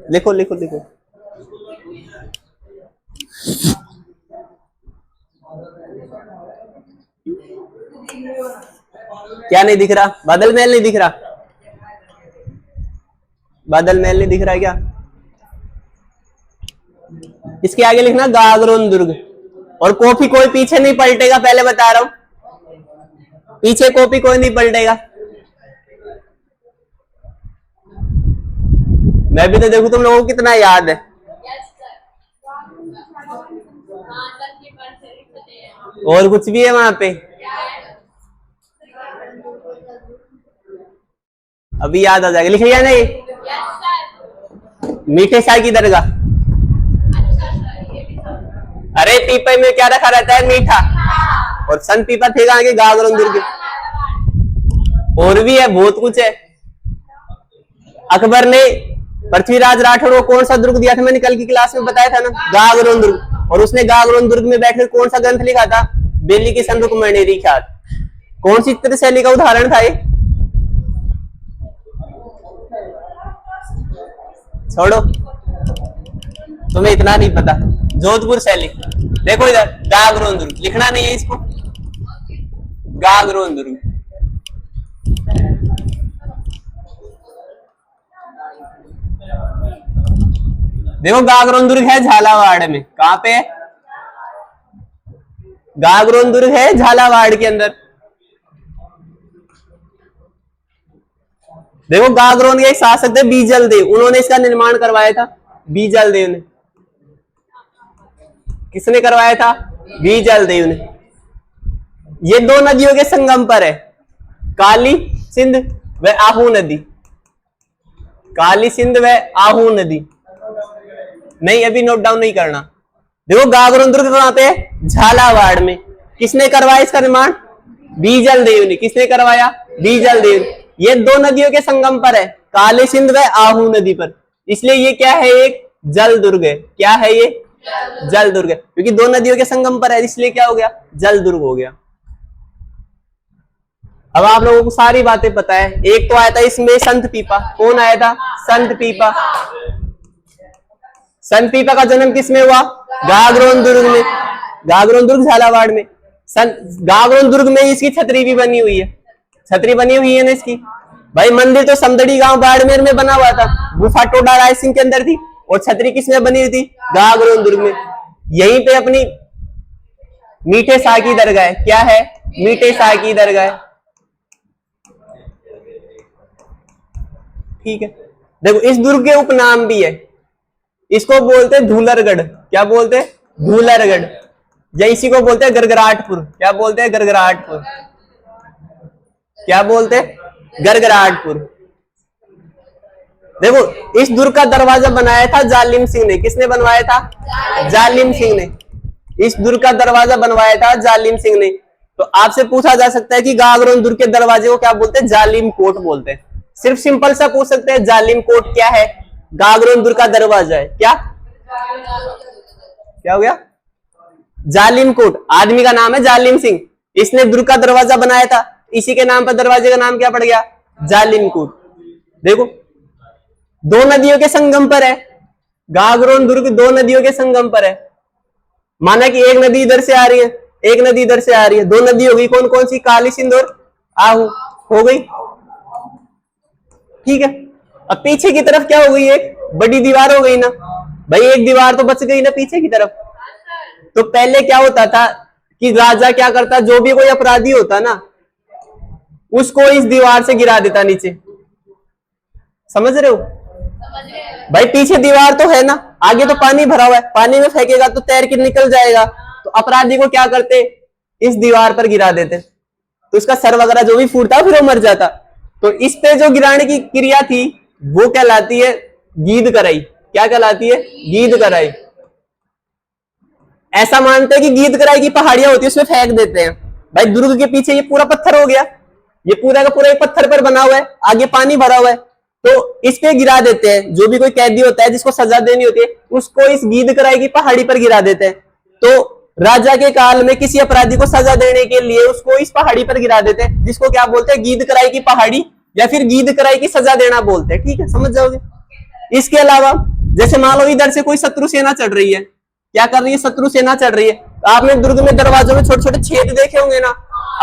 लिखो लिखो लिखो। क्या नहीं दिख रहा? बादल महल नहीं दिख रहा? बादल महल नहीं दिख रहा है क्या? इसके आगे लिखना गागरोन दुर्ग। और कॉपी कोई पीछे नहीं पलटेगा, पहले बता रहा हूं, पीछे कॉपी कोई नहीं पलटेगा। मैं भी तो देखूं तुम लोगों को कितना याद है। और कुछ भी है वहां पे? अभी याद आ जाएगा। लिखिए या नहीं? मीठे शाह की दरगाह। अरे पीपे में क्या रखा रहता है? मीठा। और सन पीपा थे आगे गागरोन दुर्ग। और भी है, बहुत कुछ है। अकबर ने पृथ्वीराज राठौर को कौन सा दुर्ग दिया था? मैंने कल की क्लास में बताया था ना, गागरोन दुर्ग। और उसने गागरोन दुर्ग में बैठकर कौन सा ग्रंथ लिखा था? बेली की सन रुक्मणी ख्यात। कौन सी चित्र शैली का उदाहरण था ये? छोड़ो, तुम्हें इतना नहीं पता। जोधपुर शैली। देखो इधर, गागरोन दुर्ग लिखना नहीं है इसको, गागरोन दुर्ग। देखो गागरोन दुर्ग है झालावाड़ में। कहां पे है? गागरोन दुर्ग है झालावाड़ के अंदर। देखो गागरोन के एक शासक थे बीजल देव, उन्होंने इसका निर्माण करवाया था। बीजल देव ने। किसने करवाया था? बीजल देव ने। ये दो नदियों के संगम पर है, काली सिंध व आहू नदी। काली सिंध व आहू नदी। नहीं, अभी नोट डाउन नहीं करना। देखो गागरोन दुर्ग कहां पे है? झालावाड़ में। किसने करवाया इसका निर्माण? बीजल देव ने। किसने करवाया? बीजल देव। ये दो नदियों के संगम पर है, काली सिंध व आहू नदी पर। इसलिए ये क्या है? एक जल दुर्ग है। क्या है ये? जल दुर्ग है, क्योंकि दो नदियों के संगम पर है, इसलिए क्या हो गया? जल दुर्ग हो गया। अब आप लोगों को सारी बातें पता है। एक तो आया था इसमें संत पीपा। कौन आया था? संत पीपा। संत पीपा का जन्म किसमें हुआ? गागरोन दुर्ग में। गागरोन दुर्ग झालावाड़ में। गागरोन दुर्ग में इसकी छतरी भी बनी हुई है। छतरी बनी हुई है ना इसकी। भाई मंदिर तो समदड़ी गांव बाड़मेर में बना हुआ था, गुफा टोडा रायसिंह के अंदर थी, और छतरी किसमें बनी हुई थी? गागरोन दुर्ग में। यहीं पे अपनी मीठे शाह की दरगाह है। क्या है? मीठे शाह की दरगाह है। ठीक है, देखो इस दुर्ग के उपनाम भी है, इसको बोलते हैं धूलरगढ़। क्या बोलते हैं? धूलरगढ़। या इसी को बोलते हैं गरगराटपुर। क्या बोलते हैं? गरगराटपुर। क्या बोलते हैं? गरगराटपुर। देखो इस दुर्ग का दरवाजा बनाया था जालिम सिंह ने। किसने बनवाया था? जालिम सिंह ने। इस दुर्ग का दरवाजा बनवाया था जालिम सिंह ने। तो आपसे पूछा जा सकता है कि गागरोन दुर्ग के दरवाजे को क्या बोलते हैं? जालिम कोट बोलते हैं। सिर्फ सिंपल सा पूछ सकते हैं, जालिम कोट क्या है? गागरोन दुर्ग का दरवाजा है। क्या क्या हो गया? जालिम कोट। आदमी का नाम है जालिम सिंह, इसने दुर्ग का दरवाजा बनाया था, इसी के नाम पर दरवाजे का नाम क्या पड़ गया? जालिम कोट। देखो दो नदियों के संगम पर है गागरोन दुर्ग, दो नदियों के संगम पर है। माना कि एक नदी इधर से आ रही है, एक नदी इधर से आ रही है, दो नदी हो गई। कौन कौन सी? काली सिंध और आहू हो गई। ठीक है, अब पीछे की तरफ क्या हो गई? एक बड़ी दीवार हो गई ना भाई, एक दीवार तो बच गई ना पीछे की तरफ। तो पहले क्या होता था कि राजा क्या करता, जो भी कोई अपराधी होता ना उसको इस दीवार से गिरा देता नीचे। समझ रहे हो भाई? पीछे दीवार तो है ना, आगे तो पानी भरा हुआ है, पानी में फेंकेगा तो तैर के निकल जाएगा। तो अपराधी को क्या करते? इस दीवार पर गिरा देते, तो उसका सर वगैरह जो भी फूटता फिर वो मर जाता। तो इस पे जो गिराने की क्रिया थी वो कहलाती है गीद कराई। क्या कहलाती है? गीद कराई। ऐसा मानते हैं कि गीद कराई की पहाड़ियां होती है उसमें फेंक देते हैं। भाई दुर्ग के पीछे ये पूरा पत्थर हो गया, ये पूरा का पूरा एक पत्थर पर बना हुआ है, आगे पानी भरा हुआ है, तो इस पे गिरा देते हैं। जो भी कोई कैदी होता है जिसको सजा देनी होती है उसको इस गीद कराई की पहाड़ी पर गिरा देते हैं। तो राजा के काल में किसी अपराधी को सजा देने के लिए उसको इस पहाड़ी पर गिरा देते हैं, जिसको क्या बोलते हैं? गीद कराई की पहाड़ी, या फिर गीद कराई की सजा देना बोलते हैं। ठीक है, समझ जाओगे। इसके अलावा जैसे मान लो इधर से कोई शत्रु सेना चढ़ रही है, क्या कर रही है? शत्रु सेना चढ़ रही है। तो आपने दुर्ग में दरवाजों में छोटे छोटे छेद देखे होंगे ना।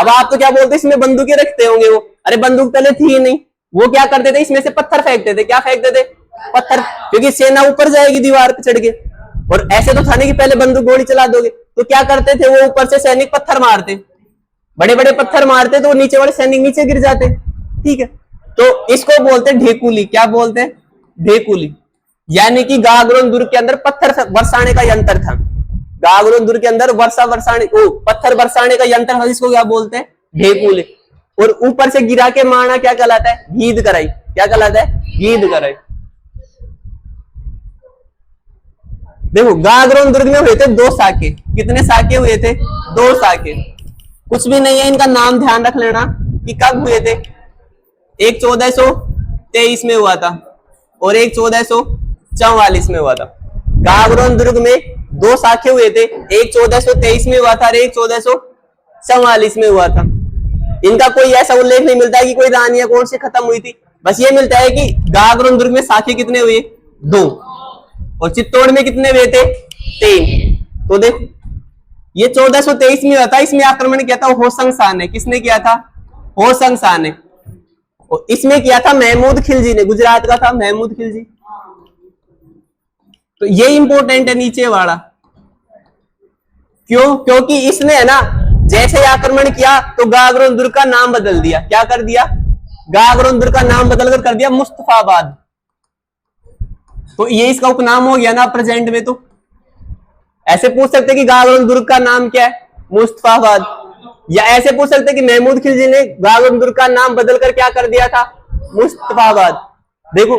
अब आप तो क्या बोलते हैं? इसमें बंदूकें रखते होंगे वो। अरे बंदूक पहले थी ही नहीं, वो क्या करते थे? इसमें से पत्थर फेंकते थे। क्या फेंकते थे? पत्थर, क्योंकि सेना ऊपर जाएगी दीवार पर चढ़ के। और ऐसे तो था नहीं कि पहले बंदूक गोली चला दोगे। तो क्या करते थे वो? ऊपर से सैनिक पत्थर मारते, बड़े बड़े पत्थर मारते, तो नीचे वाले सैनिक नीचे गिर जाते। ठीक है, तो इसको बोलते हैं ढेकुली। क्या बोलते हैं? ढेकुली। यानी कि गागरोन दुर्ग के अंदर पत्थर बरसाने का यंत्र था। गागरोन दुर्ग के अंदर पत्थर बरसाने का यंत्र था, जिसको क्या बोलते हैं? ढेकुली। और ऊपर से गिरा के मारना क्या कहलाता है? गीद कराई। क्या कहलाता है? गीद कराई। देखो गागरोन दुर्ग में हुए थे 2 साके। कितने साके हुए थे? 2 साके। कुछ भी नहीं है, इनका नाम ध्यान रख लेना कि कब हुए थे। एक 1423 में हुआ था और एक 1444 में हुआ था। गागरोन दुर्ग में 2 साखे हुए थे, एक 1423 में हुआ था और एक 1444 में हुआ था। इनका कोई ऐसा उल्लेख नहीं मिलता है कि कोई रानियां कौन से खत्म हुई थी। बस ये मिलता है कि गागरोन दुर्ग में साखे कितने हुए? 2। और चित्तौड़ में कितने हुए थे? 3। तो देखो ये 1423 में हुआ था, इसमें आक्रमण किया था होशंग शाह ने। किसने किया था? होशंग शाह ने। और इसमें किया था महमूद खिलजी ने, गुजरात का था महमूद खिलजी। तो ये इंपॉर्टेंट है नीचे वाला। क्यों? क्योंकि इसने है ना जैसे आक्रमण किया तो गागरोन दुर्ग का नाम बदल दिया। क्या कर दिया? गागरोन दुर्ग का नाम बदलकर कर दिया मुस्तफाबाद। तो ये इसका उपनाम हो गया ना प्रेजेंट में। तो ऐसे पूछ सकते कि गागरोन दुर्ग का नाम क्या है? मुस्तफाबाद। या ऐसे पूछ सकते कि महमूद खिलजी ने गागरोन दुर्ग का नाम बदलकर क्या कर दिया था? मुस्तफाबाद। देखो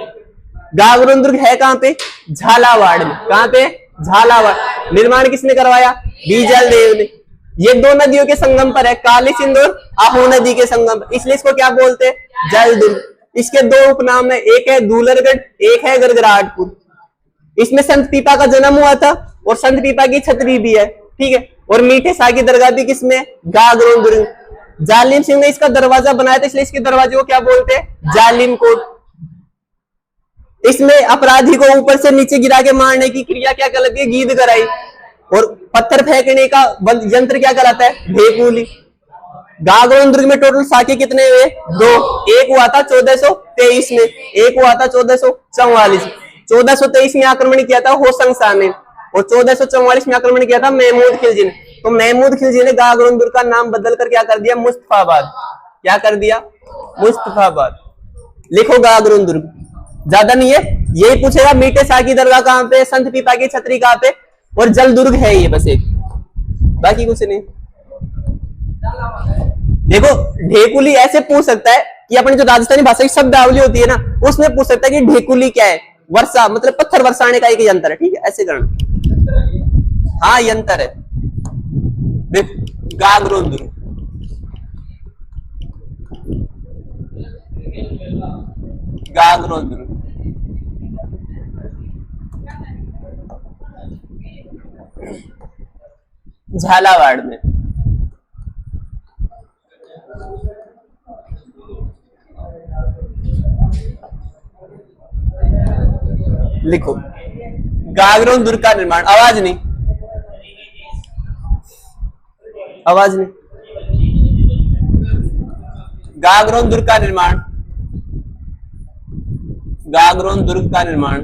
गागरोन दुर्ग है कहां पे? झालावाड़ में। कहां पे? झालावाड़। निर्माण किसने करवाया? बीजल देव ने। ये 2 नदियों के संगम पर है, काली सिंध और आहू नदी के संगम पर, इसलिए इसको क्या बोलते हैं? जल दुर्ग। इसके 2 उपनाम है, एक है धूलरगढ़, एक है गरगराटपुर। इसमें संत पीपा का जन्म हुआ था और संत पीपा की छतरी भी है। ठीक है, और मीठे शाह की दरगाह भी किसमें? गागरोन दुर्ग। जालिम सिंह ने इसका दरवाजा बनाया था, इसलिए इसके दरवाजे को क्या बोलते हैं? जालिम कोट। इसमें अपराधी को ऊपर से नीचे गिरा के मारने की क्रिया क्या कहलाती है? गीद कराई। और पत्थर फेंकने का यंत्र क्या कहलाता है? ढेकुली। गागरोन दुर्ग में टोटल साके कितने हुए? 2। एक हुआ था 1423 में, एक हुआ था 1444। 1423 में आक्रमण किया था होशंग शाह ने और 1444 में आक्रमण किया था महमूद खिलजी ने। तो महमूद खिलजी ने गागरोन दुर्ग का नाम बदल कर क्या कर दिया? मुस्तफाबाद। क्या कर दिया? मुस्तफाबाद। लिखो गागरोन दुर्ग, ज्यादा नहीं है, यही पूछेगा मीठे शाह की दरगाह कहाँ पे, संत पीपा की छतरी कहाँ पे, और जल दुर्ग है ये बस एक, बाकी कुछ नहीं। देखो ढेकुली ऐसे पूछ सकता है कि अपनी जो राजस्थानी भाषा की शब्दावली होती है ना, उसमें पूछ सकता है कि ढेकुली क्या है? वर्षा, मतलब पत्थर बरसाने का एक यंत्र है, ठीक है, ऐसे करना। हाँ यंत्र है। देख गागरोन दुर्ग, गागरोन दुर्ग झालावाड़ में। लिखो गागरोन दुर्ग का निर्माण, आवाज नहीं, आवाज नहीं। गागरोन दुर्ग का निर्माण, गागरोन दुर्ग का निर्माण,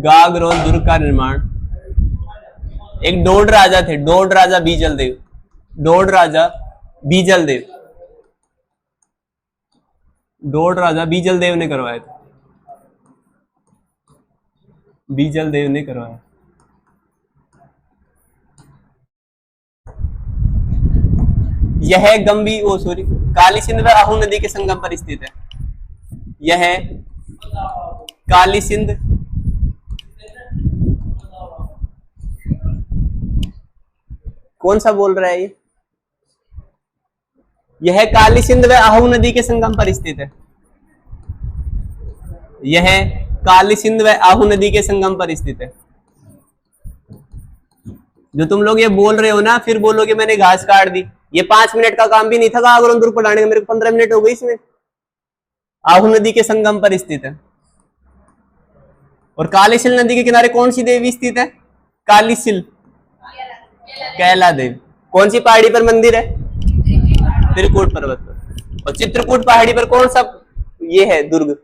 गागरोन दुर्ग का निर्माण एक डोड राजा थे, डोड राजा बीजल देव, डोड राजा बीजल देव, डोड राजा बीजल देव ने करवाया था, बीजल देव ने करवाया। यह गंभी ओ सॉरी काली सिंध व आहू नदी के संगम पर स्थित है। यह काली सिंध कौन सा बोल रहा है ये? यह काली सिंध व आहू नदी के संगम पर स्थित है। यह काली सिंध व आहू नदी के संगम पर स्थित है। जो तुम लोग ये बोल रहे हो ना, फिर बोलोगे मैंने घास काट दी। ये 5 मिनट का काम भी नहीं था गागरोन दुर्ग पढ़ाने का, मेरे को 15 मिनट हो गई इसमें। आहू नदी के संगम पर स्थित है। और कालीसिल नदी के किनारे कौन सी देवी स्थित है? कालीसिल, कैला देवी। कौन सी पहाड़ी पर मंदिर है? त्रिकूट पर्वत पर। और चित्रकूट पहाड़ी पर कौन सा ये है दुर्ग?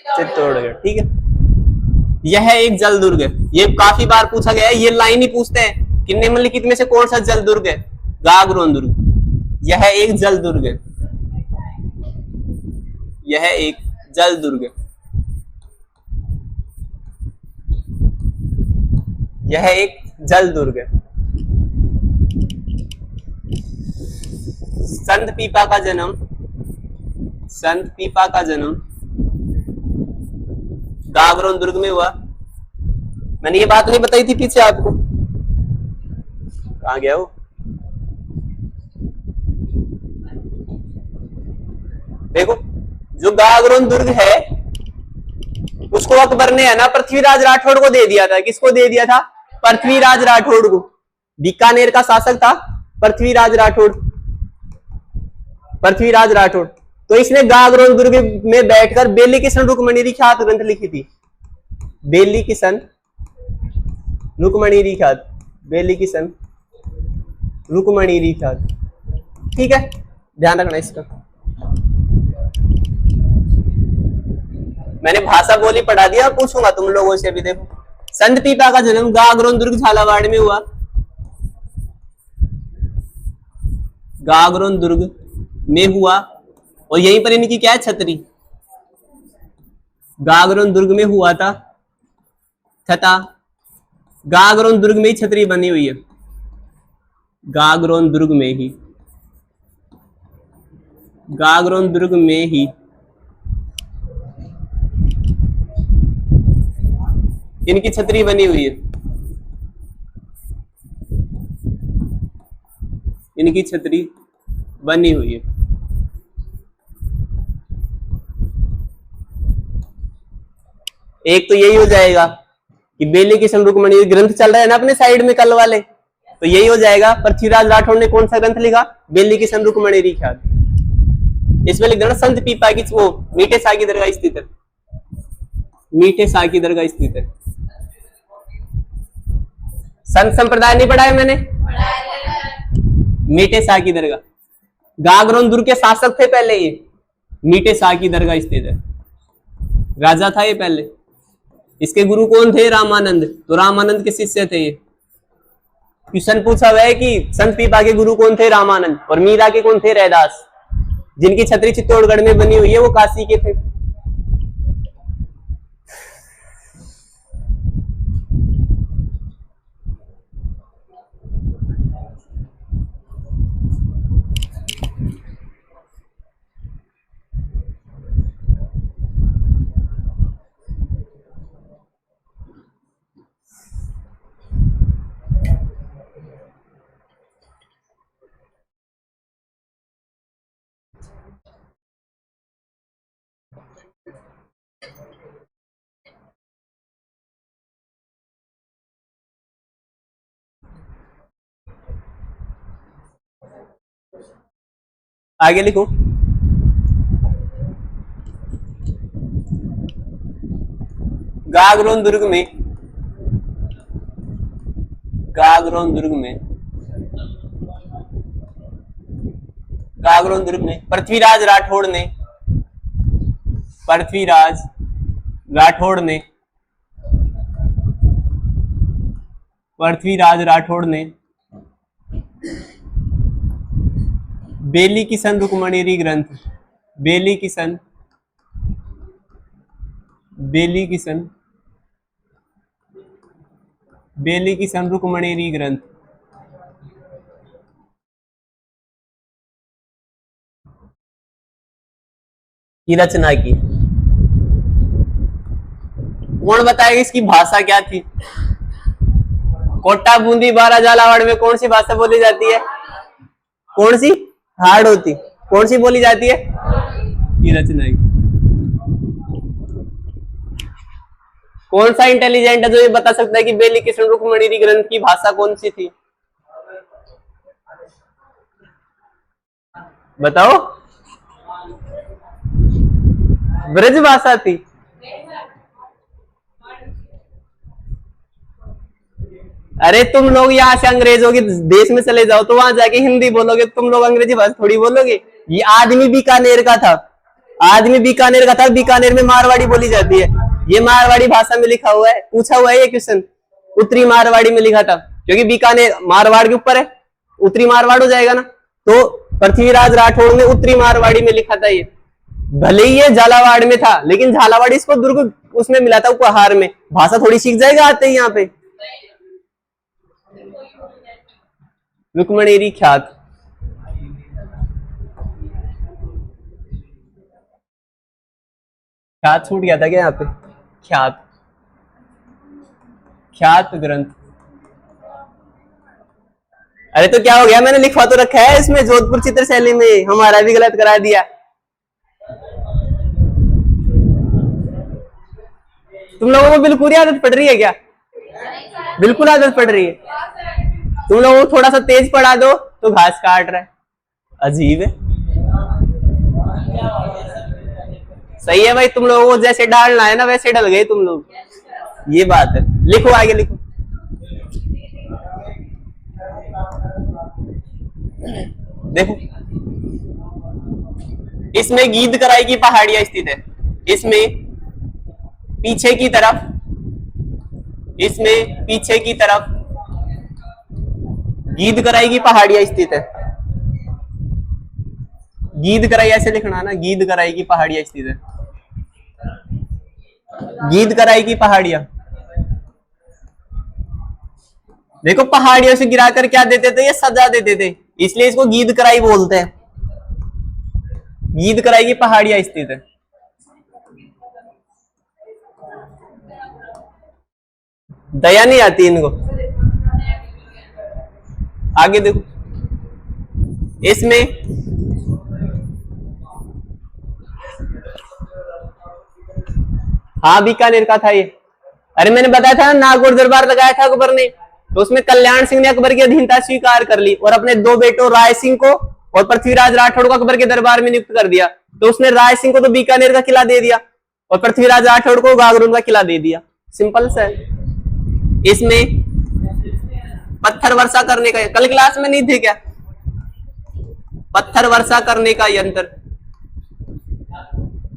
चित्तौड़गढ़, ठीक है। यह एक जल दुर्ग है, ये काफी बार पूछा गया है, ये लाइन ही पूछते हैं कि निम्नलिखित में से कौन सा जल दुर्ग है? गागरोन दुर्ग। यह एक जल दुर्ग है, यह एक जल दुर्ग है, यह एक जल दुर्ग है। संत पीपा का जन्म, संत पीपा का जन्म गागरोन दुर्ग में हुआ। मैंने ये बात नहीं बताई थी पीछे आपको? कहां गया वो? देखो जो गागरोन दुर्ग है उसको अकबर ने है ना पृथ्वीराज राठौड़ को दे दिया था। किसको दे दिया था? पृथ्वीराज राठौड़ को। बीकानेर का शासक था पृथ्वीराज राठौड़, पृथ्वीराज राठौड़। तो इसने गागरोन दुर्ग में बैठकर बेली किशन रुक्मणी ख्यात ग्रंथ लिखी थी। बेली किशन रुक्मणी ख्यात, बेली किशन रुक्मणी ख्यात, ठीक है, ध्यान रखना इसका। मैंने भाषा बोली पढ़ा दिया, पूछूंगा तुम लोगों से भी। देखो संत पीपा का जन्म गागरोन दुर्ग झालावाड़ में हुआ। गागरोन दुर्ग में हुआ और यहीं पर इनकी क्या है? छतरी। गागरोन दुर्ग में हुआ था तथा गागरोन दुर्ग में ही छतरी बनी हुई है। गागरोन दुर्ग में ही, गागरोन दुर्ग में ही इनकी छतरी बनी हुई है, इनकी छतरी बनी हुई है। एक तो यही हो जाएगा कि बेली किशन रुक्मणी ग्रंथ चल रहा है ना अपने साइड में कल वाले, तो यही हो जाएगा। पृथ्वीराज राठौड़ ने कौन सा ग्रंथ लिखा? बेली किशन रुक्मणी ख्यात। इसमें लिख देना संत पीपा की, वो मीठे शाह की दरगाह स्थित है, मीठे शाह की दरगाह स्थित है। संत संप्रदाय नहीं पढ़ाया मैंने? मीठे शाह की दरगाह, गागरोन दुर्ग के शासक थे पहले ये, मीठे शाह की दरगाह स्थित है, राजा था ये पहले। इसके गुरु कौन थे? रामानंद। तो रामानंद के शिष्य थे ये। क्वेश्चन पूछा हुआ है कि संत पीपा के गुरु कौन थे? रामानंद। और मीरा के कौन थे? रैदास। जिनकी छतरी चित्तौड़गढ़ में बनी हुई है वो काशी के थे। आगे लिखो। गागरोन दुर्ग में, गागरोन दुर्ग में, गागरोन दुर्ग में पृथ्वीराज राठौड़ ने, पृथ्वीराज राठौड़ ने, पृथ्वीराज राठौड़ ने बेली किशन रुक्मणीरी ग्रंथ, बेली किशन, बेली किशन, बेली किशन रुक्मणीरी ग्रंथ की रचना की। कौन बताएगा इसकी भाषा क्या थी? कोटा, बूंदी, बारा, झालावाड़ में कौन सी भाषा बोली जाती है? कौन सी? हार्ड होती। कौन सी बोली जाती है? की रचना की। कौन सा इंटेलिजेंट है जो ये बता सकता है कि बेली किशन रुक्मणीरी ग्रंथ की भाषा कौन सी थी? बताओ। ब्रज भाषा थी। अरे तुम लोग यहाँ से अंग्रेजों के देश में चले जाओ तो वहां जाके हिंदी बोलोगे, तुम लोग अंग्रेजी भाषा थोड़ी बोलोगे। ये आदमी बीकानेर का था, आदमी बीकानेर का था, बीकानेर में मारवाड़ी बोली जाती है। ये मारवाड़ी भाषा में लिखा हुआ है, पूछा हुआ है ये क्वेश्चन, उत्तरी मारवाड़ी में लिखा था, क्योंकि बीकानेर मारवाड़ के ऊपर है, उत्तरी मारवाड़ हो जाएगा ना। तो पृथ्वीराज राठौड़ ने उत्तरी मारवाड़ी में लिखा था ये। भले ही ये झालावाड़ में था, लेकिन झालावाड़ इसको दुर्ग उसमें मिला था, उपहार में। भाषा थोड़ी सीख जाएगा आते ही यहाँ पे। रुक्मणीरी ख्यात, ख्यात छूट गया था क्या यहाँ पे? ख्यात, ख्यात ग्रंथ। अरे तो क्या हो गया, मैंने लिखवा तो रखा है इसमें जोधपुर चित्र शैली में, हमारा भी गलत करा दिया। तुम लोगों को बिल्कुल ही आदत पड़ रही है क्या? बिल्कुल आदत पड़ रही है। तुम लोगों को थोड़ा सा तेज पढ़ा दो तो घास काट रहा है, अजीब है। सही है भाई, तुम लोगों को जैसे डालना है ना वैसे डल गए तुम लोग, ये बात है। लिखो आगे लिखो। देखो इसमें गीदकराई की पहाड़ियां स्थित है, इसमें पीछे की तरफ, इसमें पीछे की तरफ गीदकराई की पहाड़ियां स्थित है। गीदकराई ऐसे लिखना ना, गीदकराई की पहाड़ियां स्थित है, गीदकराई की पहाड़ियां। देखो पहाड़ियों से गिराकर क्या देते थे, ये सजा देते थे, इसलिए इसको गीदकराई बोलते हैं। गीदकराई की पहाड़ियां स्थित है। दया नहीं आती इनको। आगे देखो, इसमें हाँ बीकानेर का था ये। अरे मैंने बताया था ना, नागौर दरबार लगाया था अकबर ने, तो उसमें कल्याण सिंह ने अकबर की अधीनता स्वीकार कर ली और अपने दो बेटों राय सिंह को और पृथ्वीराज राठौड़ को अकबर के दरबार में नियुक्त कर दिया। तो उसने राय सिंह को तो बीकानेर का किला दे दिया और पृथ्वीराज राठौड़ को गागरोन का किला दे दिया। सिंपल सा है। इसमें पत्थर वर्षा करने का, कल क्लास में नहीं थे क्या? पत्थर वर्षा करने का यंत्र,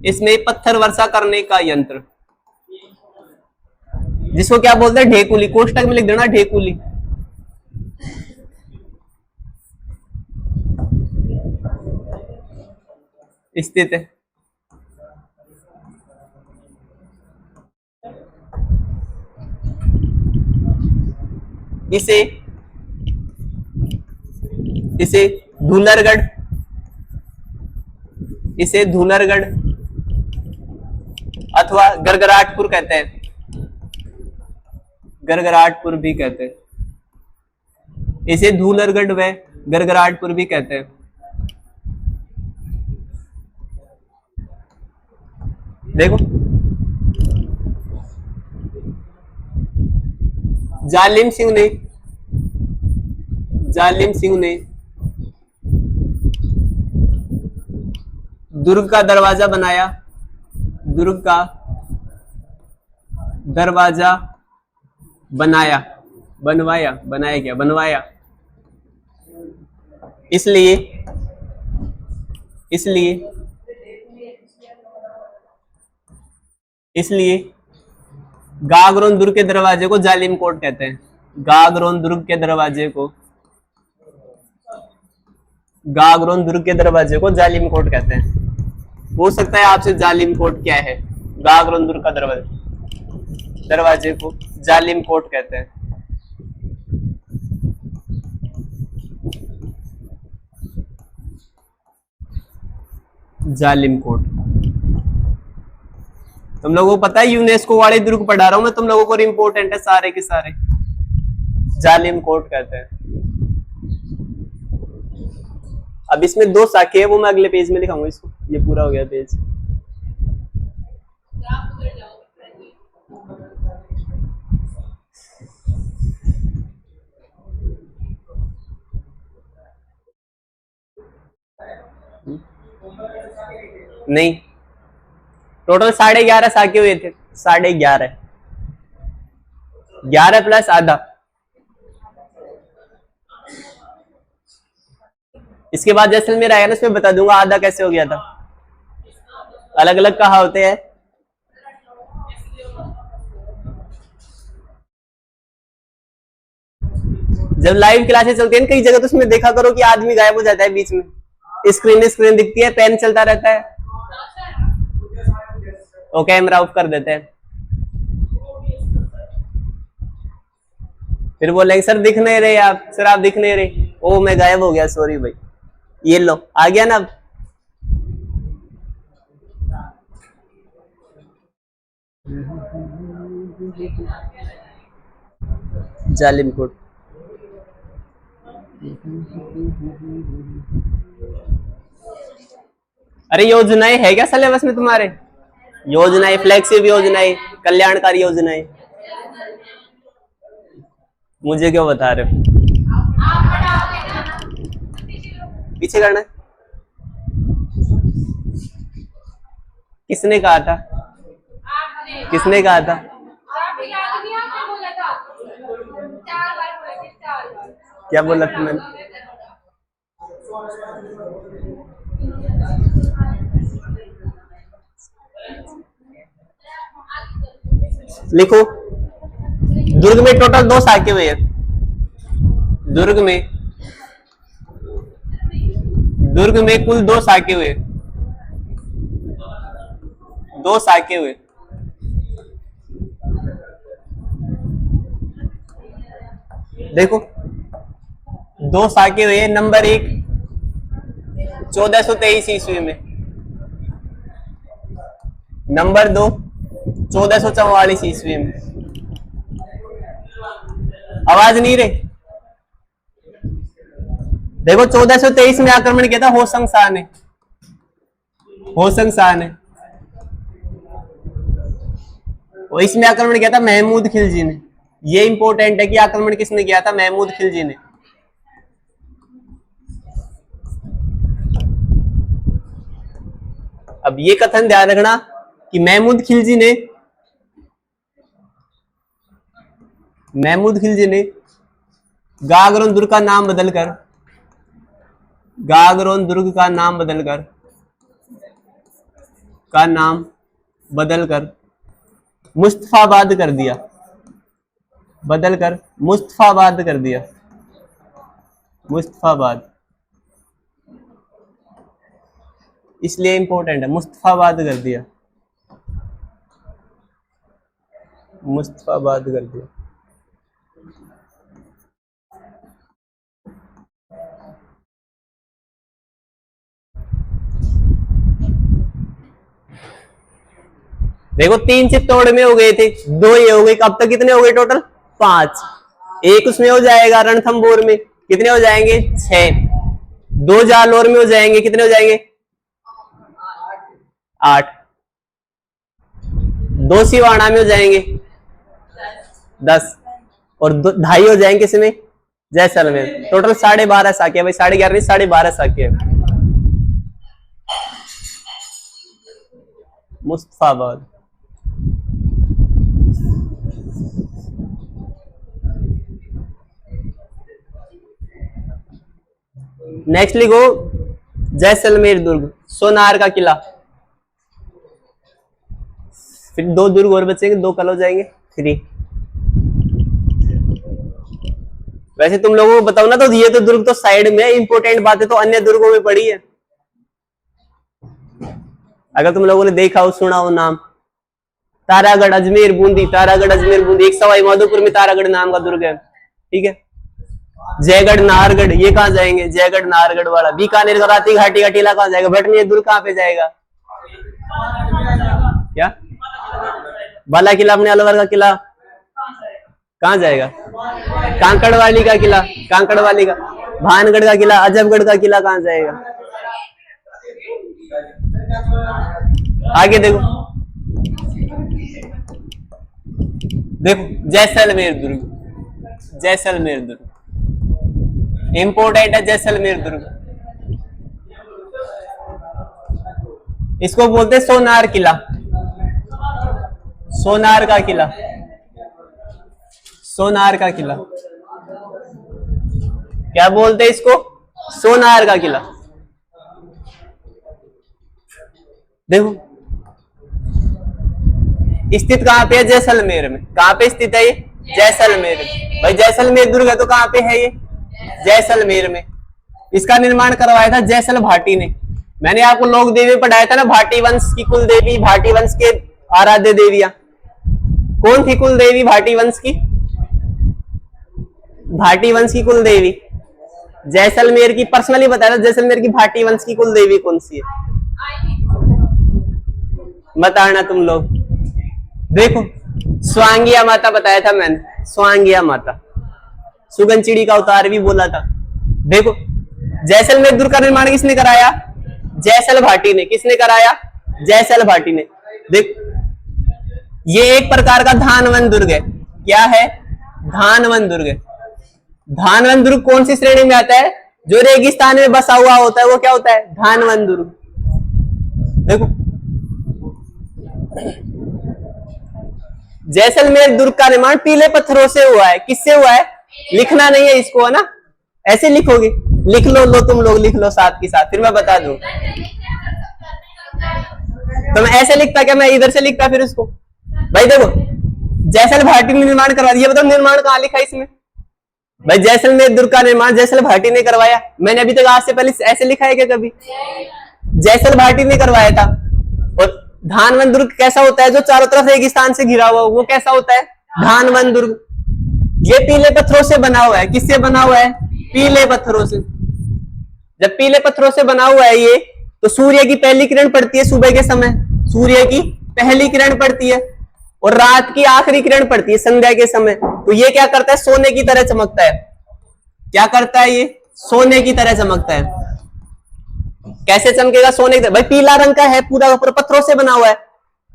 इसमें पत्थर वर्षा करने का यंत्र, जिसको क्या बोलते हैं? ढेकुली। कोष्टक में लिख देना ढेकुली। स्थित है। इसे धूलरगढ़, इसे धूलरगढ़ अथवा गरगराटपुर कहते हैं, गरगराटपुर भी कहते हैं, इसे धूलरगढ़ व गरगराटपुर भी कहते हैं। देखो, जालिम सिंह ने दुर्ग का दरवाजा बनाया, दुर्ग का दरवाजा बनाया, बनवाया। इसलिए गागरोन दुर्ग के दरवाजे को जालिम कोट कहते हैं। गागरोन दुर्ग के दरवाजे को जालिम कोट कहते हैं। हो सकता है आपसे जालिम कोट क्या है? गागरोन दुर्ग का दरवाजे को जालिम कोट कहते हैं। जालिम कोट। तुम लोगों को पता है यूनेस्को वाले दुर्ग पढ़ा रहा हूं मैं तुम लोगों को, इम्पोर्टेंट है सारे के सारे। जालिम कोट कहते हैं। अब इसमें 2 शाखे है, वो मैं अगले पेज में दिखाऊंगा इसको। ये पूरा हो गया पेज। नहीं, टोटल 11.5 शाखे हुए थे। 11.5, 11 प्लस आधा। इसके बाद जैसलमेर आएगा ना, इसमें बता दूंगा आधा कैसे हो गया था। अलग अलग कहा होते हैं। जब लाइव क्लासेस चलती है कई जगह, तो उसमें देखा करो कि आदमी गायब हो जाता है बीच में, स्क्रीन दिखती है, पेन चलता रहता है, और कैमरा ऑफ कर देते हैं। फिर बोलेंगे सर दिख नहीं रहे आप, सर आप दिख नहीं रहे। ओ मैं गायब हो गया, सॉरी भाई। ये लो आ गया ना। जालिम कोट। अरे योजनाएं है क्या सिलेबस में तुम्हारे? योजनाएं, फ्लेक्सिब योजनाएं, कल्याणकारी योजनाएं, मुझे क्यों बता रहे हो? पीछे करना है। किसने कहा था? किसने कहा था? क्या बोला था मैंने? लिखो, दुर्ग में टोटल 2 शाखे हुए हैं। दुर्ग में कुल 2 शाखे हुए। 2 शाखे हुए। देखो 2 शाखे हुए। नंबर 1 1423 ईस्वी में, नंबर 2 1444 ईस्वी में। आवाज नहीं रही? देखो 1423 में आक्रमण किया था होशंग शाह ने। और इसमें आक्रमण किया था महमूद खिलजी ने। ये इंपॉर्टेंट है कि आक्रमण किसने किया था? महमूद खिलजी ने। अब ये कथन ध्यान रखना कि महमूद खिलजी ने गागरोन दुर्ग का नाम बदलकर, गागरोन दुर्ग का नाम बदलकर, का नाम बदलकर मुस्तफाबाद कर दिया, बदलकर मुस्तफाबाद कर दिया, मुस्तफाबाद, इसलिए इंपॉर्टेंट है, मुस्तफाबाद कर दिया, मुस्तफाबाद कर दिया। देखो 3 चित्तौड़ में हो गए थे, 2 ये हो गए, अब तक कितने हो गए टोटल? 5। एक उसमें हो जाएगा रणथंभौर में, कितने हो जाएंगे? 6। 2 जालौर में हो जाएंगे, कितने हो जाएंगे? 8। 2 सिवाना में हो जाएंगे 10, और 2.5 हो जाएंगे किसमें? जैसलमेर। टोटल 12.5 साके भाई, 11.5 नहीं 12.5 साके। मुस्तफाबाद। नेक्स्ट लिखो जैसलमेर दुर्ग, सोनार का किला। फिर 2 दुर्ग और बचेंगे, 2 कल हो जाएंगे 3। वैसे तुम लोगों को बताओ ना, तो ये तो दुर्ग तो साइड में, इंपोर्टेंट बातें तो अन्य दुर्गों में पड़ी है। अगर तुम लोगों ने देखा हो, सुना हो नाम, तारागढ़, अजमेर, बूंदी, तारागढ़, अजमेर, बूंदी। एक सवाई माधोपुर में तारागढ़ नाम का दुर्ग है, ठीक है। जयगढ़, नाहरगढ़, ये कहाँ जाएंगे? जयगढ़, नाहरगढ़ वाला। बीकानेर का राती घाटी का टीला कहाँ जाएगा? भटनी दुर्ग कहाँ पे जाएगा? क्या? बाला किला, अपने अलवर का किला कहाँ जाएगा? कांकड़वाली का किला, कांकड़वाली का। भानगढ़ का किला, अजबगढ़ का किला कहाँ जाएगा? आगे देखो, देखो जैसलमेर दुर्ग, जैसलमेर दुर्ग इंपोर्टेंट है। जैसलमेर दुर्ग, इसको बोलते सोनार किला, सोनार का किला, सोनार का किला। क्या बोलते हैं इसको? सोनार का किला। देखो स्थित कहां पे है? जैसलमेर में। कहां पे स्थित है ये? जैसलमेर। भाई जैसलमेर दुर्ग है तो कहां पे है ये? जैसलमेर में। इसका निर्माण करवाया था जैसल भाटी ने। मैंने आपको लोक देवी पढ़ाया था ना, भाटी वंश की कुल देवी, भाटी वंश के आराध्य देवियां कौन थी? कुल देवी भाटी वंश की, भाटी वंश की कुल देवी। जैसलमेर की पर्सनली बताया था, जैसलमेर की भाटी वंश की कुल देवी कौन सी है? बताना तुम लोग। देखो स्वांगिया माता बताया था मैंने, स्वांगिया माता। सुगंचिड़ी का अवतार भी बोला था। देखो जैसलमेर दुर्ग का निर्माण किसने कराया? जैसल भाटी ने। किसने कराया? जैसल भाटी ने। देख ये एक प्रकार का धानवन दुर्ग है। क्या है? धानवन दुर्ग है। धानवन दुर्ग कौन सी श्रेणी में आता है? जो रेगिस्तान में बसा हुआ होता है वो क्या होता है? धानवन दुर्ग। देखो जैसलमेर दुर्ग का निर्माण पीले पत्थरों से हुआ है। किससे हुआ है? लिखना नहीं है इसको, है ना, ऐसे लिखोगे। लिख लो, तुम लोग लिख लो साथ के साथ, फिर मैं बता दूं। तो मैं ऐसे लिखता क्या? मैं इधर से लिखता फिर उसको। भाई देखो जैसल भाटी ने निर्माण करवा दिया। बताओ निर्माण कहाँ लिखा इसमें? भाई जैसलमेर दुर्ग का निर्माण जैसल भाटी ने करवाया। मैंने अभी तक आज से पहले ऐसे लिखा है क्या कभी? जैसल भाटी ने करवाया था। और धानवन दुर्ग कैसा होता है? जो चारों तरफ रेगिस्तान से घिरा हुआ, वो कैसा होता है? धानवन दुर्ग। ये पीले पत्थरों से बना हुआ है। किससे बना हुआ है? पीले पत्थरों से। जब पीले पत्थरों से बना हुआ है ये, तो सूर्य की पहली किरण पड़ती है सुबह के समय, सूर्य की पहली किरण पड़ती है, और रात की आखिरी किरण पड़ती है संध्या के समय। तो ये क्या करता है? सोने की तरह चमकता है। क्या करता है ये? सोने की तरह चमकता है। कैसे चमकेगा? सोने की तरह। भाई पीला रंग का है, पूरा पत्थरों से बना हुआ है,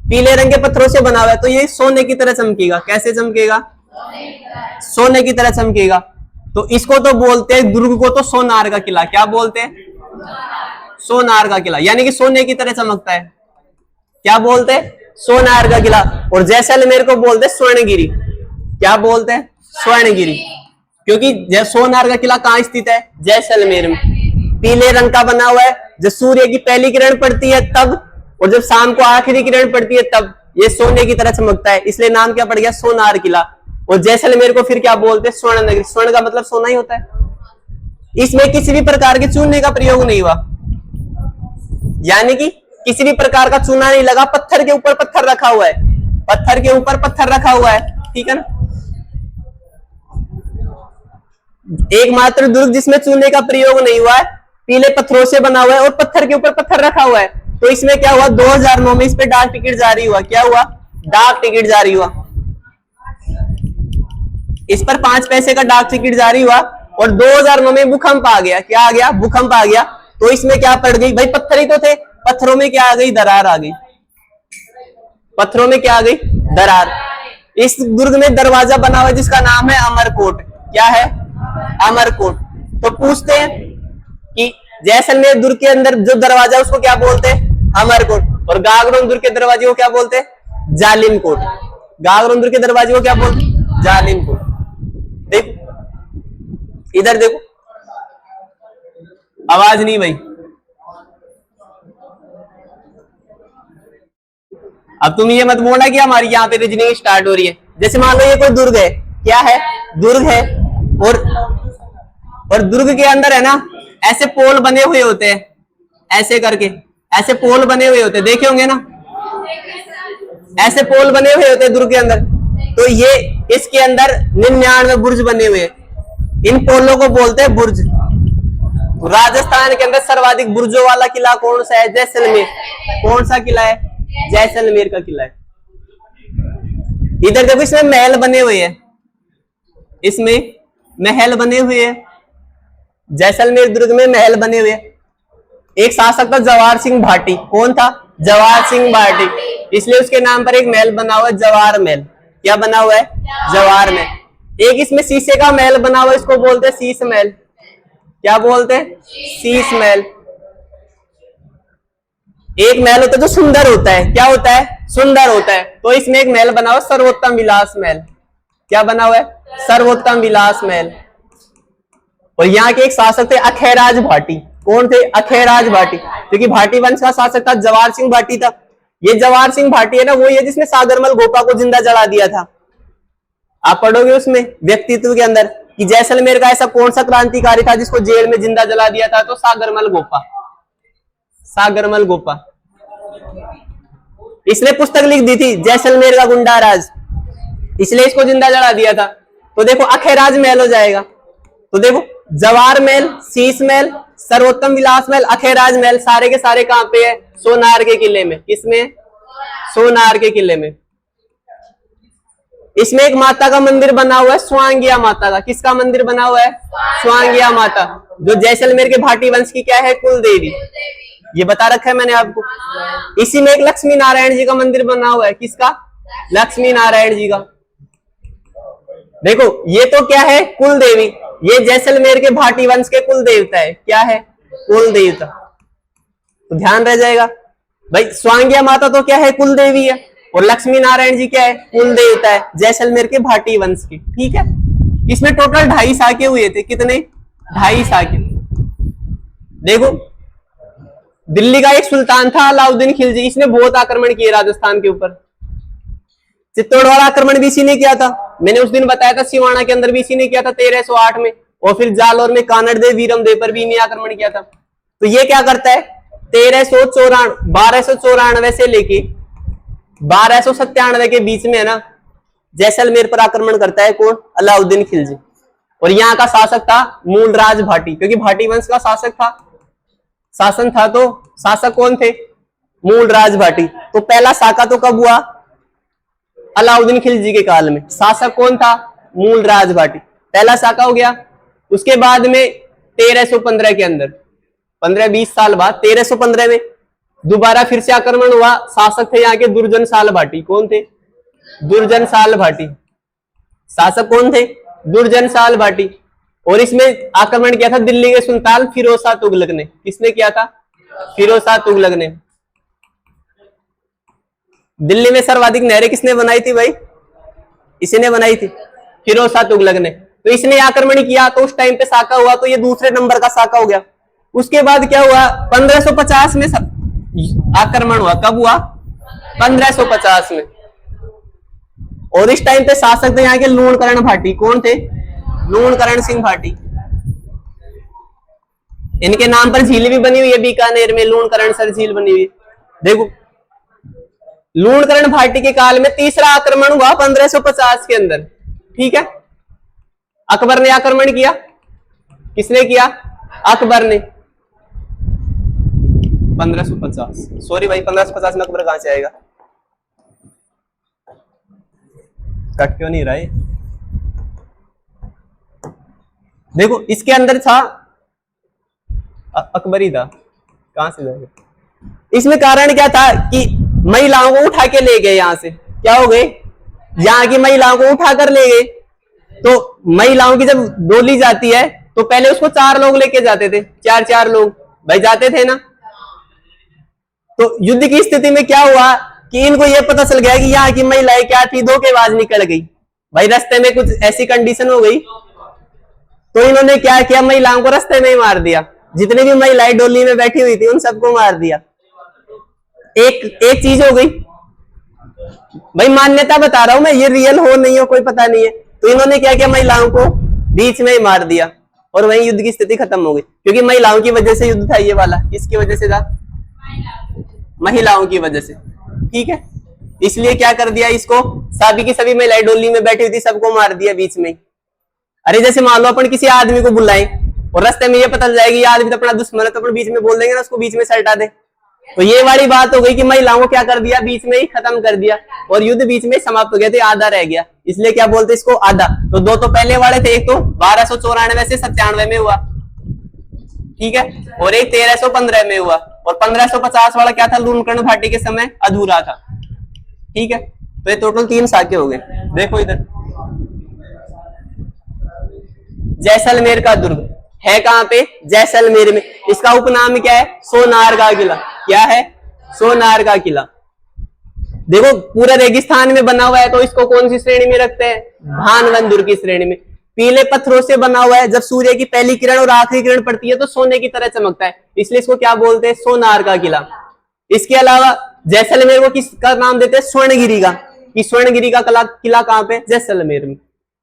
पीले रंग के पत्थरों से बना हुआ है, तो ये सोने की तरह चमकेगा। कैसे चमकेगा? सोने की तरह चमकेगा। तो इसको तो बोलते हैं, दुर्ग को तो सोनार का किला। क्या बोलते हैं? सोनार का किला, यानी कि सोने की तरह चमकता है। क्या बोलते हैं? सोनार का किला। और जैसलमेर को बोलते हैं स्वर्णगिरी। क्या बोलते हैं? स्वर्णगिरी। क्योंकि सोनार का किला कहाँ स्थित है? जैसलमेर में। पीले रंग का बना हुआ है, जब सूर्य की पहली किरण पड़ती है तब, और जब शाम को आखिरी किरण पड़ती है तब ये सोने की तरह चमकता है, इसलिए नाम क्या पड़ गया? सोनार किला। और जैसलमेर को फिर क्या बोलते हैं? स्वर्ण नगरी। स्वर्ण का मतलब सोना ही होता है। इसमें किसी भी प्रकार के चूने का प्रयोग नहीं हुआ, यानी कि किसी भी प्रकार का चूना नहीं लगा, पत्थर के ऊपर पत्थर रखा हुआ है, पत्थर के ऊपर पत्थर रखा हुआ है, ठीक है ना। एकमात्र दुर्ग जिसमें चूने का प्रयोग नहीं हुआ है, पीले पत्थरों से बना हुआ है और पत्थर के ऊपर पत्थर रखा हुआ है। तो इसमें क्या हुआ? 2009 में इस पे डाक टिकट जारी हुआ। क्या हुआ? डाक टिकट जारी हुआ। इस पर 5 पैसे का डाक टिकट जारी हुआ और 2009 में भूकंप आ गया। क्या आ गया? भूकंप आ गया। तो इसमें क्या पड़ गई भाई? पत्थर ही तो थे, पत्थरों में क्या आ गई? दरार आ गई। पत्थरों में क्या आ गई? दरार। इस दुर्ग में दरवाजा बना हुआ है जिसका नाम है अमरकोट। क्या है? अमरकोट। तो पूछते हैं कि जैसलमेर दुर्ग के अंदर जो दरवाजा उसको क्या बोलते हैं? अमरकोट। और गागरोन दुर्ग के दरवाजे को क्या बोलते हैं? जालिम कोट। गागरोन दुर्ग के दरवाजे को क्या बोलते हैं? जालिम कोट। देखो इधर देखो, आवाज नहीं भाई। अब तुम ये मत बोलना कि हमारी यहाँ पे रीजनिंग स्टार्ट हो रही है। जैसे मान लो ये कोई दुर्ग है। क्या है? दुर्ग है। और दुर्ग के अंदर है ना ऐसे पोल बने हुए होते हैं, ऐसे करके ऐसे पोल बने हुए होते हैं, देखे होंगे ना, ऐसे पोल बने हुए होते हैं दुर्ग के अंदर। तो ये इसके अंदर 99 बुर्ज बने हुए हैं। इन पोलों को बोलते हैं बुर्ज। राजस्थान के अंदर सर्वाधिक बुर्जों वाला किला कौन सा है? जैसलमेर। कौन सा किला है? जैसलमेर का किला है। इधर देखो इसमें महल बने हुए हैं, इसमें महल बने हुए हैं। जैसलमेर दुर्ग में महल बने हुए हैं। एक शासक था जवाहर सिंह भाटी। कौन था? जवाहर सिंह भाटी। इसलिए उसके नाम पर एक महल बना हुआ है, जवाहर महल। क्या बना हुआ है? जवाहर महल। एक इसमें शीशे का महल बना हुआ है, इसको बोलते हैं शीश महल। क्या बोलते हैं? शीश महल। एक महल होता है जो सुंदर होता है। क्या होता है? सुंदर होता है। तो इसमें एक महल बना हुआ है सर्वोत्तम विलास महल। क्या बना हुआ है? सर्वोत्तम विलास महल। और यहाँ के एक शासक थे अखेराज भाटी। कौन थे? अखेराज भाटी। क्योंकि भाटी वंश का शासक था जवाहर सिंह भाटी था। ये जवाहर सिंह भाटी है ना, वो ये जिसने सागरमल गोपा को जिंदा जला दिया था। आप पढ़ोगे उसमें व्यक्तित्व के अंदर कि जैसलमेर का ऐसा कौन सा क्रांतिकारी था जिसको जेल में जिंदा जला दिया था? तो सागरमल गोपा। सागरमल गोपा। इसने पुस्तक लिख दी थी जैसलमेर का गुंडा राज, इसलिए इसको जिंदा जला दिया था। तो देखो अखेराज महल हो जाएगा। तो देखो जवाहर महल, शीश महल, सर्वोत्तम विलास महल, अखेराज महल, सारे के सारे कहां पे है? सोनार के किले में। किसमें? सोनार के किले में। इसमें एक माता का मंदिर बना हुआ है, स्वांगिया माता का। किसका मंदिर बना हुआ है? स्वांगिया माता, जो जैसलमेर के भाटी वंश की क्या है? कुल देवी। ये बता रखा है मैंने आपको। इसी में एक लक्ष्मी नारायण जी का मंदिर बना हुआ है। किसका? लक्ष्मी नारायण जी का। देखो ये तो क्या है? कुल देवी। ये जैसलमेर के भाटी वंश के कुल देवता है। क्या है? कुल देवता। तो ध्यान रह जाएगा भाई, स्वांगिया माता तो क्या है? कुल देवी है। और लक्ष्मी नारायण जी क्या है? कुल देवता है जैसलमेर के भाटी वंश की। ठीक है। इसमें टोटल 2.5 साके हुए थे। कितने? 2.5 साके। देखो दिल्ली का एक सुल्तान था अलाउद्दीन खिलजी, इसने बहुत आक्रमण किए राजस्थान के ऊपर। चित्तौड़गढ़ आक्रमण भी इसी ने किया था। मैंने उस दिन बताया था सिवाना के अंदर भी इसी ने किया था 1308 में। और फिर जालौर में कानड़देव वीरमदेव पर भी इन्हें आक्रमण किया था। तो ये क्या करता है? 1294 से लेके 1297 के बीच में है ना जैसलमेर पर आक्रमण करता है। कौन? अलाउद्दीन खिलजी। और यहाँ का शासक था मूलराज भाटी, क्योंकि भाटी वंश का शासक था, शासन था। तो शासक कौन थे? मूलराज भाटी। तो पहला साका तो कब हुआ? अलाउद्दीन खिलजी के काल में। शासक कौन था? मूलराज भाटी। पहला साका हो गया। उसके बाद में 1315 के अंदर 15-20 साल बाद 1315 में दोबारा फिर से आक्रमण हुआ। शासक थे यहाँ के दुर्जन साल भाटी। कौन थे? दुर्जन साल भाटी। शासक कौन थे? दुर्जन साल भाटी। और इसमें आक्रमण किया था दिल्ली के सुल्तान फिरोज शाह तुगलक ने। किसने किया था? फिरोज शाह तुगलक ने। दिल्ली में सर्वाधिक नहरें किसने बनाई थी भाई? इसी ने बनाई थी, फिरोज शाह तुगलक ने। तो इसने आक्रमण किया तो उस टाइम पे साका हुआ, तो ये दूसरे नंबर का साका हो गया। उसके बाद क्या हुआ, 1550 में आक्रमण हुआ। कब हुआ, 1550 में। और इस टाइम पे शासक थे यहाँ के लूणकरण भाटी। कौन थे, लूणकरण सिंह भाटी। इनके नाम पर झील भी बनी हुई है बीकानेर में, लूणकरण सर झील बनी हुई है। देखो लूणकरण भाटी के काल में तीसरा आक्रमण हुआ 1550 के अंदर, ठीक है। अकबर ने आक्रमण किया। किसने किया, अकबर ने। 1550, सॉरी भाई 1550 में अकबर कहां से आएगा, कट क्यों नहीं रहा है। देखो इसके अंदर था अकबरी था, कहां से जाएगा। इसमें कारण क्या था कि महिलाओं को उठा के ले गए, यहां से क्या हो गए, यहाँ की महिलाओं को उठाकर ले गए। तो महिलाओं की जब डोली जाती है तो पहले उसको 4 लोग लेके जाते थे, 4 लोग भाई जाते थे ना। तो युद्ध की स्थिति में क्या हुआ कि इनको यह पता चल गया कि यहाँ की महिलाएं क्या थी, धोखेबाज निकल गई भाई। रास्ते में कुछ ऐसी कंडीशन हो गई तो इन्होंने क्या किया, महिलाओं को रास्ते में ही मार दिया। जितनी भी महिलाएं डोली में बैठी हुई थी उन सबको मार दिया। एक चीज हो गई भाई, मान्यता बता रहा हूं मैं, ये रियल हो नहीं हो कोई पता नहीं है। तो इन्होंने क्या किया, महिलाओं को बीच में ही मार दिया और वहीं युद्ध की स्थिति खत्म हो गई। क्योंकि महिलाओं की वजह से युद्ध था ये वाला। किसकी वजह से था, महिलाओं की वजह से, ठीक है। इसलिए क्या कर दिया, इसको सभी की सभी महिलाएं डोली में बैठी हुई थी, सबको मार दिया बीच में। अरे जैसे मान लो अपन किसी आदमी को बुलाएं और रास्ते में ये पता चल जाएगी ये आदमी तो अपना दुश्मन है, तो अपन बीच में बोल देंगे ना, उसको बीच में से हटा दे। तो ये वाली बात हो गई कि महिलाओं को क्या कर दिया, बीच में ही खत्म कर दिया और युद्ध बीच में समाप्त हो गया थे, आधा रह गया। इसलिए क्या बोलते इसको, आधा। तो 2 तो पहले वाले थे, एक तो 1294 से 97 में हुआ, ठीक है, और एक 1315 में हुआ। और 1550 वाला क्या था, लूणकरण घाटी के समय अधूरा था, ठीक है। तो ये टोटल 3 साके हो गए। देखो इधर जैसलमेर का दुर्ग है कहां पे, जैसलमेर में। इसका उपनाम क्या है, सोनार का किला। क्या है, सोनार का किला। देखो पूरा रेगिस्तान में बना हुआ है, तो इसको कौन सी श्रेणी में रखते हैं, भानवन दुर्ग की श्रेणी में। पीले पत्थरों से बना हुआ है, जब सूर्य की पहली किरण और आखिरी किरण पड़ती है तो सोने की तरह चमकता है, इसलिए इसको क्या बोलते हैं, सोनार का किला। इसके अलावा जैसलमेर को किसका नाम देते हैं, स्वर्णगिरी का। कि स्वर्णगिरी का किला कहां पे, जैसलमेर में।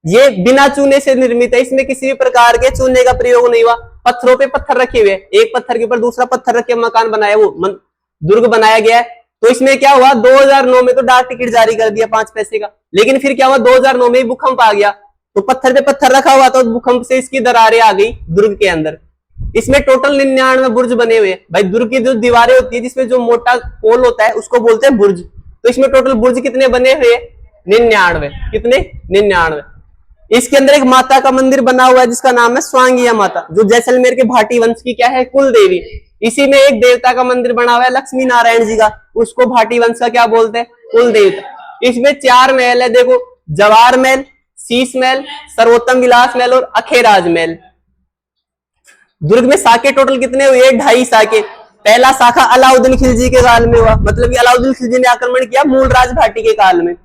ये बिना चूने से निर्मित है, इसमें किसी भी प्रकार के चूने का प्रयोग नहीं हुआ। पत्थरों पे पत्थर रखे हुए, एक पत्थर के ऊपर दूसरा पत्थर रख के मकान बनाया, वो दुर्ग बनाया गया है। तो इसमें क्या हुआ, 2009 में तो डाक टिकट जारी कर दिया 5 पैसे का, लेकिन फिर क्या हुआ, 2009 में भूकंप आ गया, तो पत्थर पे पत्थर रखा हुआ था, भूकंप से इसकी दरारें आ गई दुर्ग के अंदर। इसमें टोटल 99 बुर्ज बने हुए हैं भाई। दुर्ग की जो दीवारें होती है, जिसमें जो मोटा पोल होता है उसको बोलते हैं बुर्ज। तो इसमें टोटल बुर्ज कितने बने हुए, 99। कितने, 99। इसके अंदर एक माता का मंदिर बना हुआ है जिसका नाम है स्वांगिया माता, जो जैसलमेर के भाटी वंश की क्या है, कुल देवी। इसी में एक देवता का मंदिर बना हुआ है लक्ष्मी नारायण जी का, उसको भाटी वंश का क्या बोलते हैं, कुल देवता। इसमें 4 महल है, देखो, जवाहर महल, शीश महल, सर्वोत्तम विलास महल और अखेराज महल। दुर्ग में साके टोटल कितने हुए, 2.5 साके। पहला शाखा अलाउद्दीन खिलजी के काल में हुआ, मतलब कि अलाउद्दीन खिलजी ने आक्रमण किया मूलराज भाटी के काल में।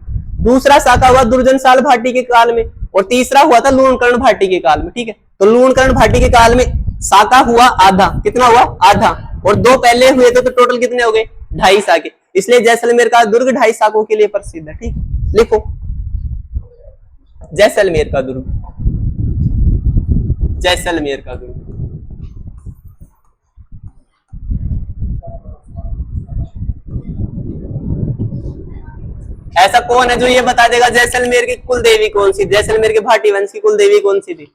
दूसरा शाखा हुआ दुर्जनशाल भाटी के काल में, और तीसरा हुआ था लूणकरण भाटी के काल में, ठीक है। तो लूणकरण भाटी के काल में शाखा हुआ आधा, कितना हुआ, आधा, और 2 पहले हुए थे, तो टोटल कितने हो गए, 2.5 साके। इसलिए जैसलमेर का दुर्ग 2.5 साकों के लिए प्रसिद्ध है, ठीक। लिखो जैसलमेर का दुर्ग, जैसलमेर का दुर्ग। ऐसा कौन है जो ये बता देगा जैसलमेर की कुल देवी कौन सी, जैसलमेर के भाटी वंश की कुल देवी कौन सी थी,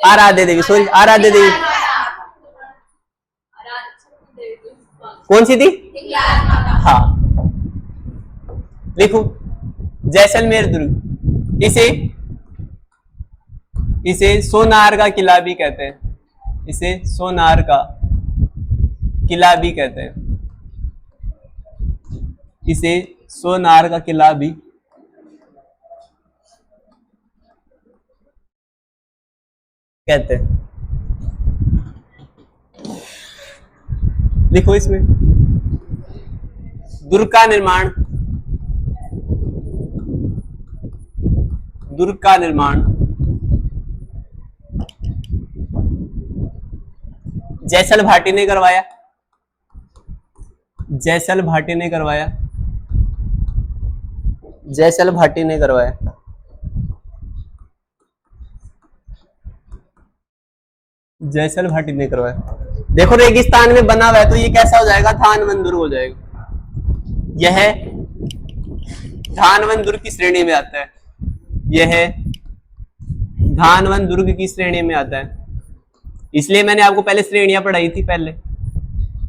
आराध्य देवी, सॉरी आराध्य देवी कौन सी थी, हाँ। लिखो जैसलमेर दुर्ग, इसे सोनार का किला भी कहते हैं, इसे सोनार का किला भी कहते हैं, इसे सोनार का किला भी कहते हैं। लिखो इसमें दुर्ग का निर्माण दुर्ग का निर्माण जयसल भाटी ने करवाया। जयसल भाटी ने करवाया। जयसल भाटी ने करवाया। जयसल भाटी ने करवाया। देखो रेगिस्तान में बना हुआ है तो ये कैसा हो जाएगा, धानवन दुर्ग हो जाएगा। यह धानवन दुर्ग की श्रेणी में आता है। यह धानवन दुर्ग की श्रेणी में आता है, इसलिए मैंने आपको पहले श्रेणियां पढ़ाई थी। पहले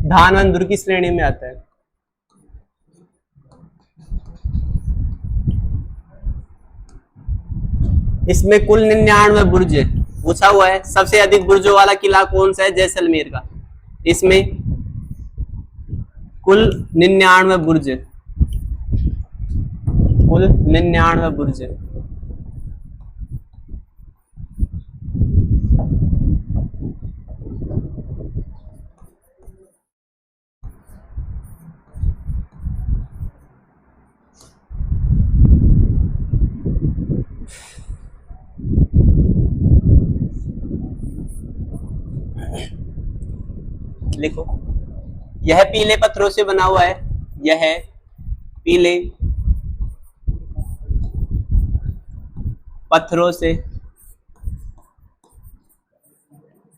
धानवन दुर्ग की श्रेणी में आता है। इसमें कुल 99 बुर्ज पूछा हुआ है। सबसे अधिक बुर्जों वाला किला कौन सा है, जैसलमेर का। इसमें कुल 99 बुर्ज, कुल 99 बुर्ज। लिखो, यह पीले पत्थरों से बना हुआ है। यह पीले पत्थरों से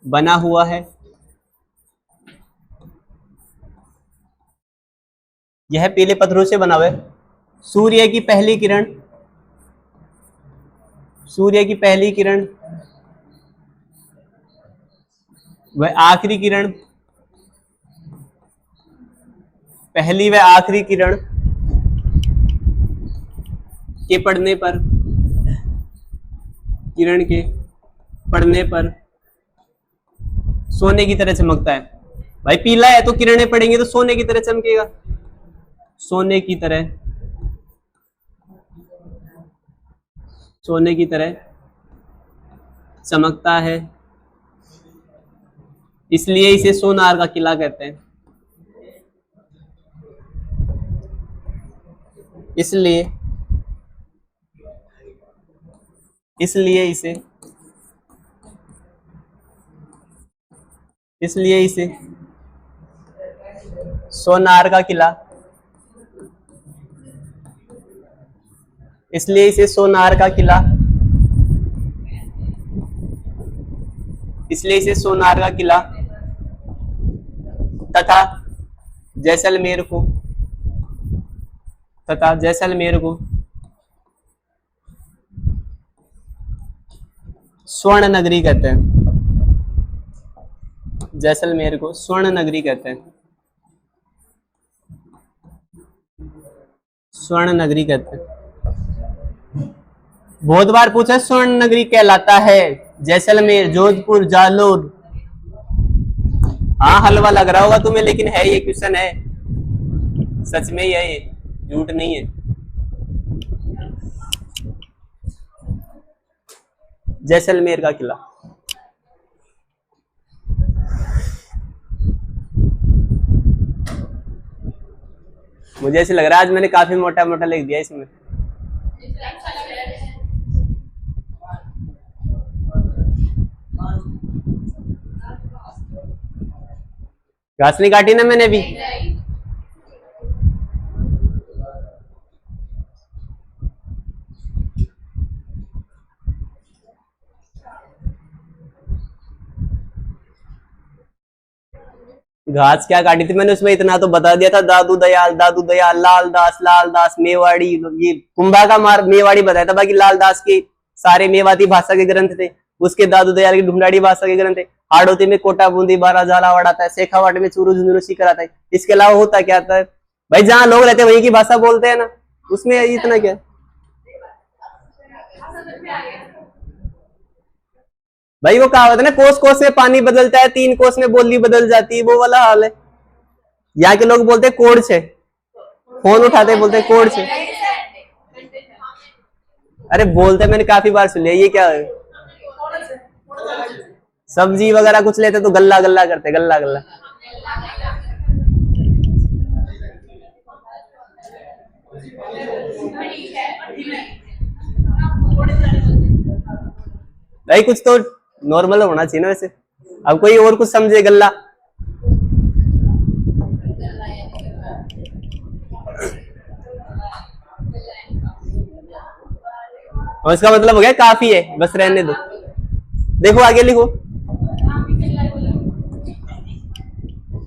बना हुआ है। यह पीले पत्थरों से बना हुआ है। सूर्य की पहली किरण, सूर्य की पहली किरण वह आखिरी किरण, पहली व आखिरी किरण के पड़ने पर, किरण के पड़ने पर सोने की तरह चमकता है। भाई पीला है तो किरणें पड़ेंगी तो सोने की तरह चमकेगा, सोने की तरह, सोने की तरह चमकता है, इसलिए इसे सोनार का किला कहते हैं। इसलिए इसे सोनार का किला, इसलिए इसे सोनार का किला, इसलिए इसे सोनार का किला तथा जैसलमेर को, तथा जैसलमेर को स्वर्ण नगरी कहते हैं। जैसलमेर को स्वर्ण नगरी कहते हैं, स्वर्ण नगरी कहते हैं। बहुत बार पूछा स्वर्ण नगरी कहलाता है जैसलमेर, जोधपुर, जालोर। हाँ हलवा लग रहा होगा तुम्हें, लेकिन है ये क्वेश्चन है, सच में ही है ये, झूठ नहीं है। जैसलमेर का किला। मुझे ऐसे लग रहा है आज मैंने काफी मोटा मोटा लिख दिया इसमें। घास नहीं काटी ना मैंने भी। घास क्या काटी थी मैंने, उसमें इतना तो बता दिया था, दादू दयाल, दादू दयाल, लाल दास, लाल दास, मेवाड़ी, ये कुंभा का मार मेवाड़ी बताया था। बाकी लाल दास के सारे मेवाती भाषा के ग्रंथ थे, उसके दादू दयाल की ढूंढाड़ी भाषा के ग्रंथ थे। हाड़ोती में कोटा बूंदी बारा झालावाड़ आता है, शेखावाट में चूरू झुंझुनू सीकर आता है। इसके अलावा होता क्या था भाई, जहाँ लोग रहते हैं वही की भाषा बोलते हैं ना, उसमें इतना क्या। भाई वो कहावत है ना, कोस कोस में पानी बदलता है, 3 कोस में बोली बदल जाती है, वो वाला हाल है। यहाँ के लोग बोलते हैं कोड़ छे, फोन उठाते बोलते हैं कोड़ छे। अरे बोलते मैंने काफी बार सुन लिया, ये क्या है, सब्जी वगैरह कुछ लेते तो गल्ला गल्ला करते, गल्ला गल्ला। भाई कुछ तो नॉर्मल होना चाहिए ना वैसे। अब कोई और कुछ समझे गल्ला। और इसका मतलब हो गया काफी है, बस रहने दो। देखो आगे लिखो।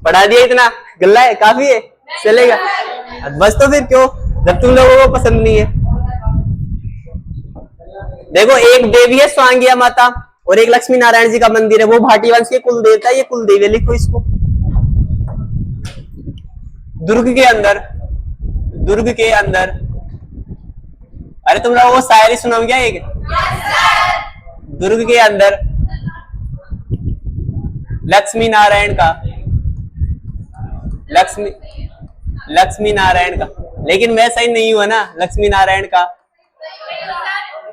पढ़ा दिया इतना, गल्ला है, काफी है, चलेगा। बस तो फिर क्यों, जब तुम लोगों को पसंद नहीं है। देखो एक देवी है स्वांगिया माता और एक लक्ष्मी नारायण जी का मंदिर है, वो भाटी वंश के कुल देवता है, ये कुल देवी। लिखो इसको। दुर्ग के अंदर, दुर्ग के अंदर, अरे तुम लोगों को शायरी सुनाऊं क्या एक? दुर्ग के अंदर लक्ष्मी नारायण का, लक्ष्मी नारायण का, लेकिन मैं सही नहीं हुआ ना, लक्ष्मी नारायण का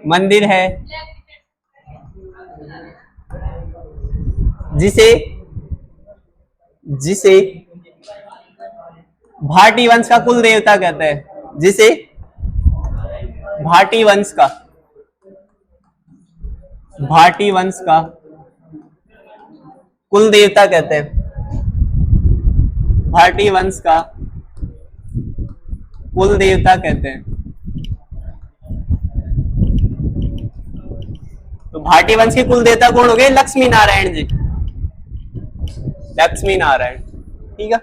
मंदिर है जिसे जिसे भाटी वंश का कुल देवता कहते हैं, जिसे भाटी वंश का, भाटी वंश का कुल देवता कहते हैं, भाटी वंश का कुल देवता कहते हैं। तो भाटी वंश के कुल देवता कौन हो गए? लक्ष्मी नारायण जी, लक्ष्मी नारायण। ठीक है।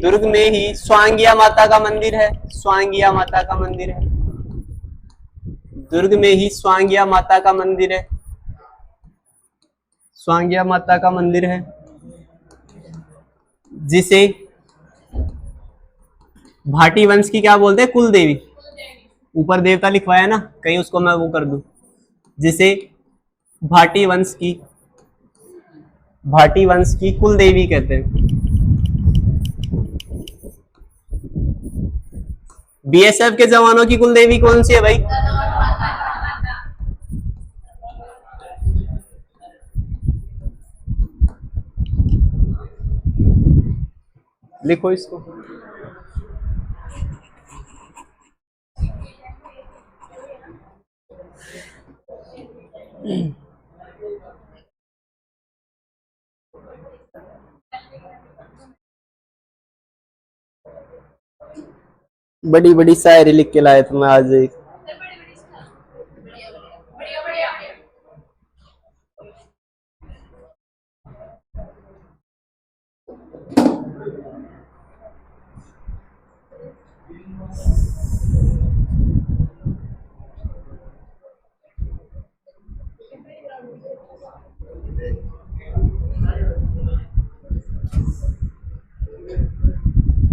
दुर्ग में ही स्वांगिया माता का मंदिर है, स्वांगिया माता का मंदिर है, दुर्ग में ही स्वांगिया माता का मंदिर है, स्वांगिया माता का मंदिर है, जिसे भाटी वंश की क्या बोलते हैं? कुल देवी। ऊपर देवता लिखवाया ना, कहीं उसको मैं वो कर दूं, जिसे भाटी वंश की कुल देवी कहते हैं। बीएसएफ के जवानों की कुल देवी कौन सी है भाई? लिखो इसको। बड़ी बड़ी शायरी लिख के लाए थे मैं आज एक।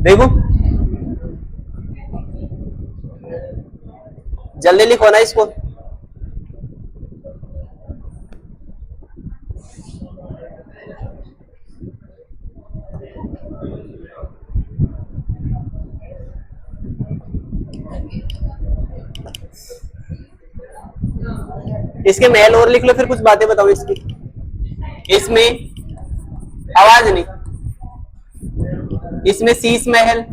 देखो जल्दी लिखो ना इसको। इसके महल और लिख लो, फिर कुछ बातें बताओ इसकी। इसमें आवाज नहीं, इसमें शीश महल,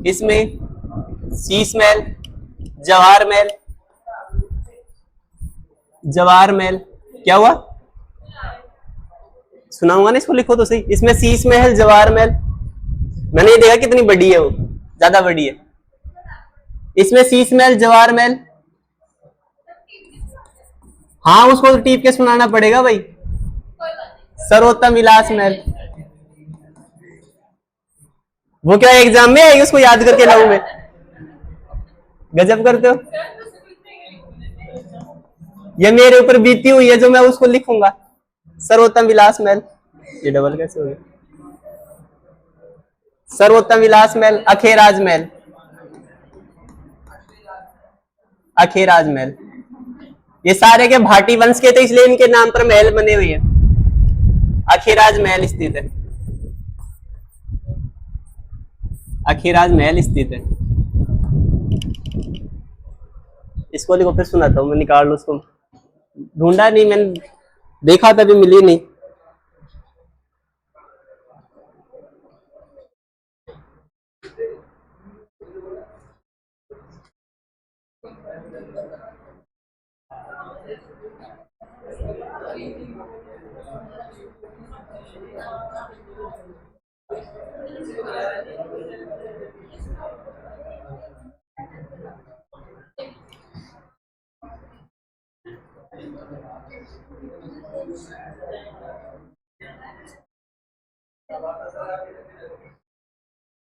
इसमें शीश महल, जवाहर महल, जवाहर महल। क्या हुआ? सुनाऊंगा ना, इसको लिखो तो सही। इसमें शीश महल, जवाहर महल, मैंने ये देखा कितनी बड़ी है, वो ज्यादा बड़ी है। इसमें शीश महल, जवाहर महल, हाँ उसको तो टीप के सुनाना पड़ेगा भाई। सर्वोत्तम विलास महल, वो क्या एग्जाम में आएगी? उसको याद करके लाऊं मैं? गजब करते हो। ये मेरे ऊपर बीती हुई है जो मैं उसको लिखूंगा। सर्वोत्तम विलास महल, ये डबल कैसे हो गया? सर्वोत्तम विलास महल, अखेराज महल, अखेराज महल, ये सारे के भाटी वंश के थे, इसलिए इनके नाम पर महल बने हुए हैं। अखेराज महल स्थित है, अखेराज महल स्थित है। इसको लिखो, फिर सुनाता हूं मैं, निकाल लो उसको। ढूंढा नहीं, मैंने देखा तभी मिली नहीं।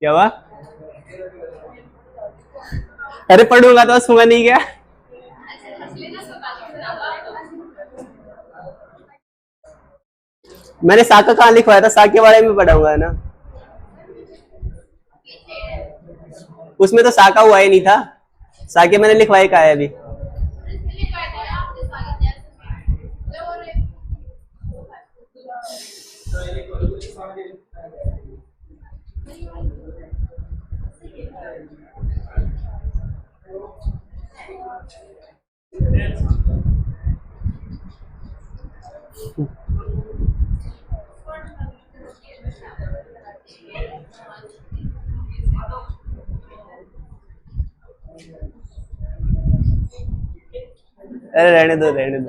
क्या हुआ? अरे पढ़ूंगा तो सुना नहीं क्या? मैंने सा का कहाँ लिखवाया था? सा के बारे में पढ़ाऊंगा ना, उसमें तो सा का हुआ ही नहीं था। सा के मैंने लिखवाया कहा है अभी? अरे रहने दो रहने दो,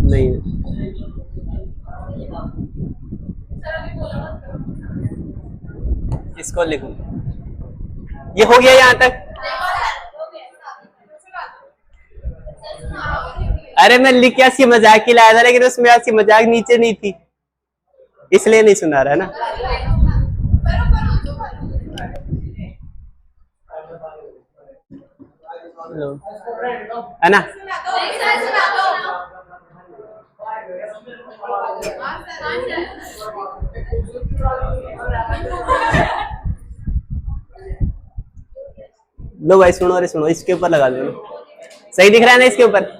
नहीं इसको लिखो। ये हो गया यहाँ तक? अरे मैं लिख क्या सी मजाक की लाया था, लेकिन उसमें ऐसी मजाक नीचे नहीं थी, इसलिए नहीं सुना रहा ना। है ना? लो भाई सुनो, अरे सुनो, इसके ऊपर लगा दो। सही दिख रहा है ना इसके ऊपर?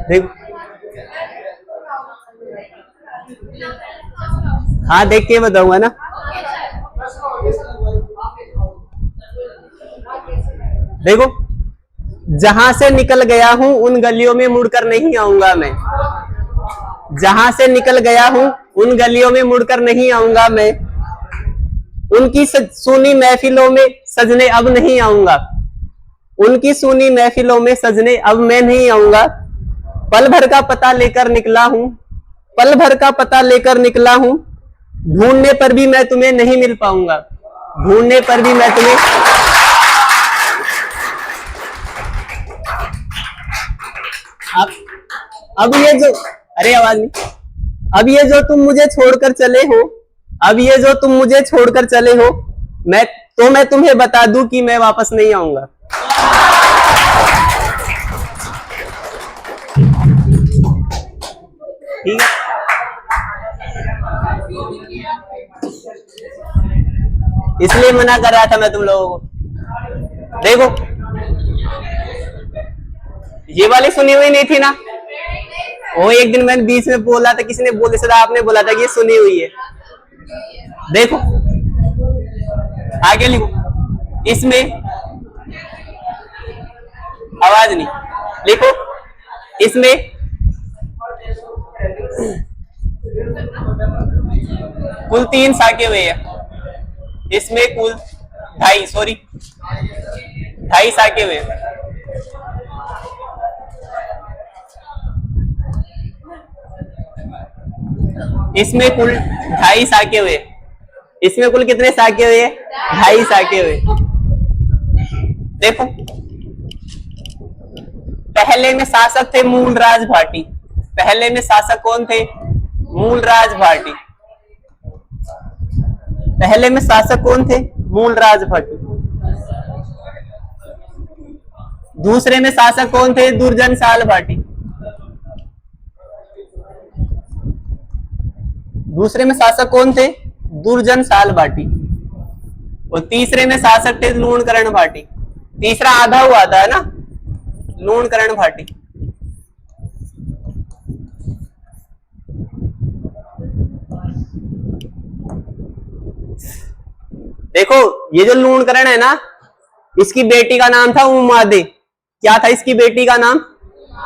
देख, हाँ देख के बताऊंगा ना। देखो, जहां से निकल गया हूं उन गलियों में मुड़कर नहीं आऊंगा मैं। जहां से निकल गया हूं उन गलियों में मुड़कर नहीं आऊंगा मैं। उनकी सुनी महफिलों में सजने अब नहीं आऊंगा। उनकी सुनी महफिलों में सजने अब मैं नहीं आऊंगा। पल भर का पता लेकर निकला हूं, पल भर का पता लेकर निकला हूं। ढूंढने पर भी मैं तुम्हें नहीं मिल पाऊंगा। ढूंढने पर भी मैं तुम्हें। अब ये जो, अरे आवाज नहीं। अब ये जो तुम मुझे छोड़कर चले हो, अब ये जो तुम मुझे छोड़कर चले हो, मैं तुम्हें बता दूं कि मैं वापस नहीं आऊंगा। ठीक है? इसलिए मना कर रहा था मैं तुम लोगों को। देखो, ये वाली सुनी हुई नहीं थी ना? वो एक दिन मैंने बीच में बोला था, किसी ने बोले सदा, आपने बोला था कि ये सुनी हुई है। देखो आगे लिखो, इसमें आवाज नहीं, लिखो इसमें कुल 3 साके हुए हैं। इसमें कुल 2.5 साके हुए। इसमें कुल 2.5 साके हुए। इसमें कुल कितने साके हुए? 2.5 साके हुए। देखो, पहले में शासक थे मूलराज भाटी। पहले में शासक कौन थे? मूलराज भाटी। पहले में शासक कौन थे? मूलराज भाटी। दूसरे में शासक कौन थे? दुर्जनशाल भाटी। दूसरे में शासक कौन थे? दुर्जन साल भाटी। और तीसरे में शासक थे लूणकरण भाटी। तीसरा आधा हुआ था, है ना, लूणकरण भाटी। देखो ये जो लूणकरण है ना, इसकी बेटी का नाम था उमादे। क्या था इसकी बेटी का नाम?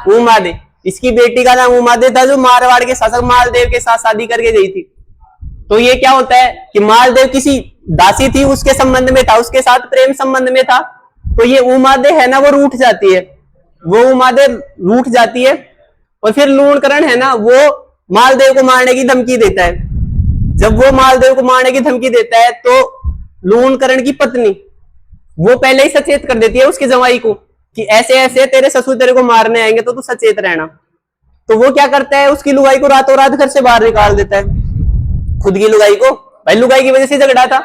उमादे। इसकी बेटी का नाम उमादे था, जो मारवाड़ के शासक मालदेव के साथ शादी करके गई थी। तो ये क्या होता है कि मालदेव किसी दासी थी, उसके संबंध में था, उसके साथ प्रेम संबंध में था। तो ये उमादे है ना, वो रूठ जाती है, वो उमादे रूठ जाती है। और फिर लूणकरण है ना, वो मालदेव को मारने की धमकी देता है। जब वो मालदेव को मारने की धमकी देता है तो लूणकरण की पत्नी वो पहले ही सचेत कर देती है उसके जवाई को कि ऐसे ऐसे तेरे ससुर तेरे को मारने आएंगे, तो तू सचेत रहना। तो वो क्या करता है, उसकी लुगाई को रातों रात घर से बाहर निकाल देता है, खुद की लुगाई को। भाई लुगाई की वजह से झगड़ा था,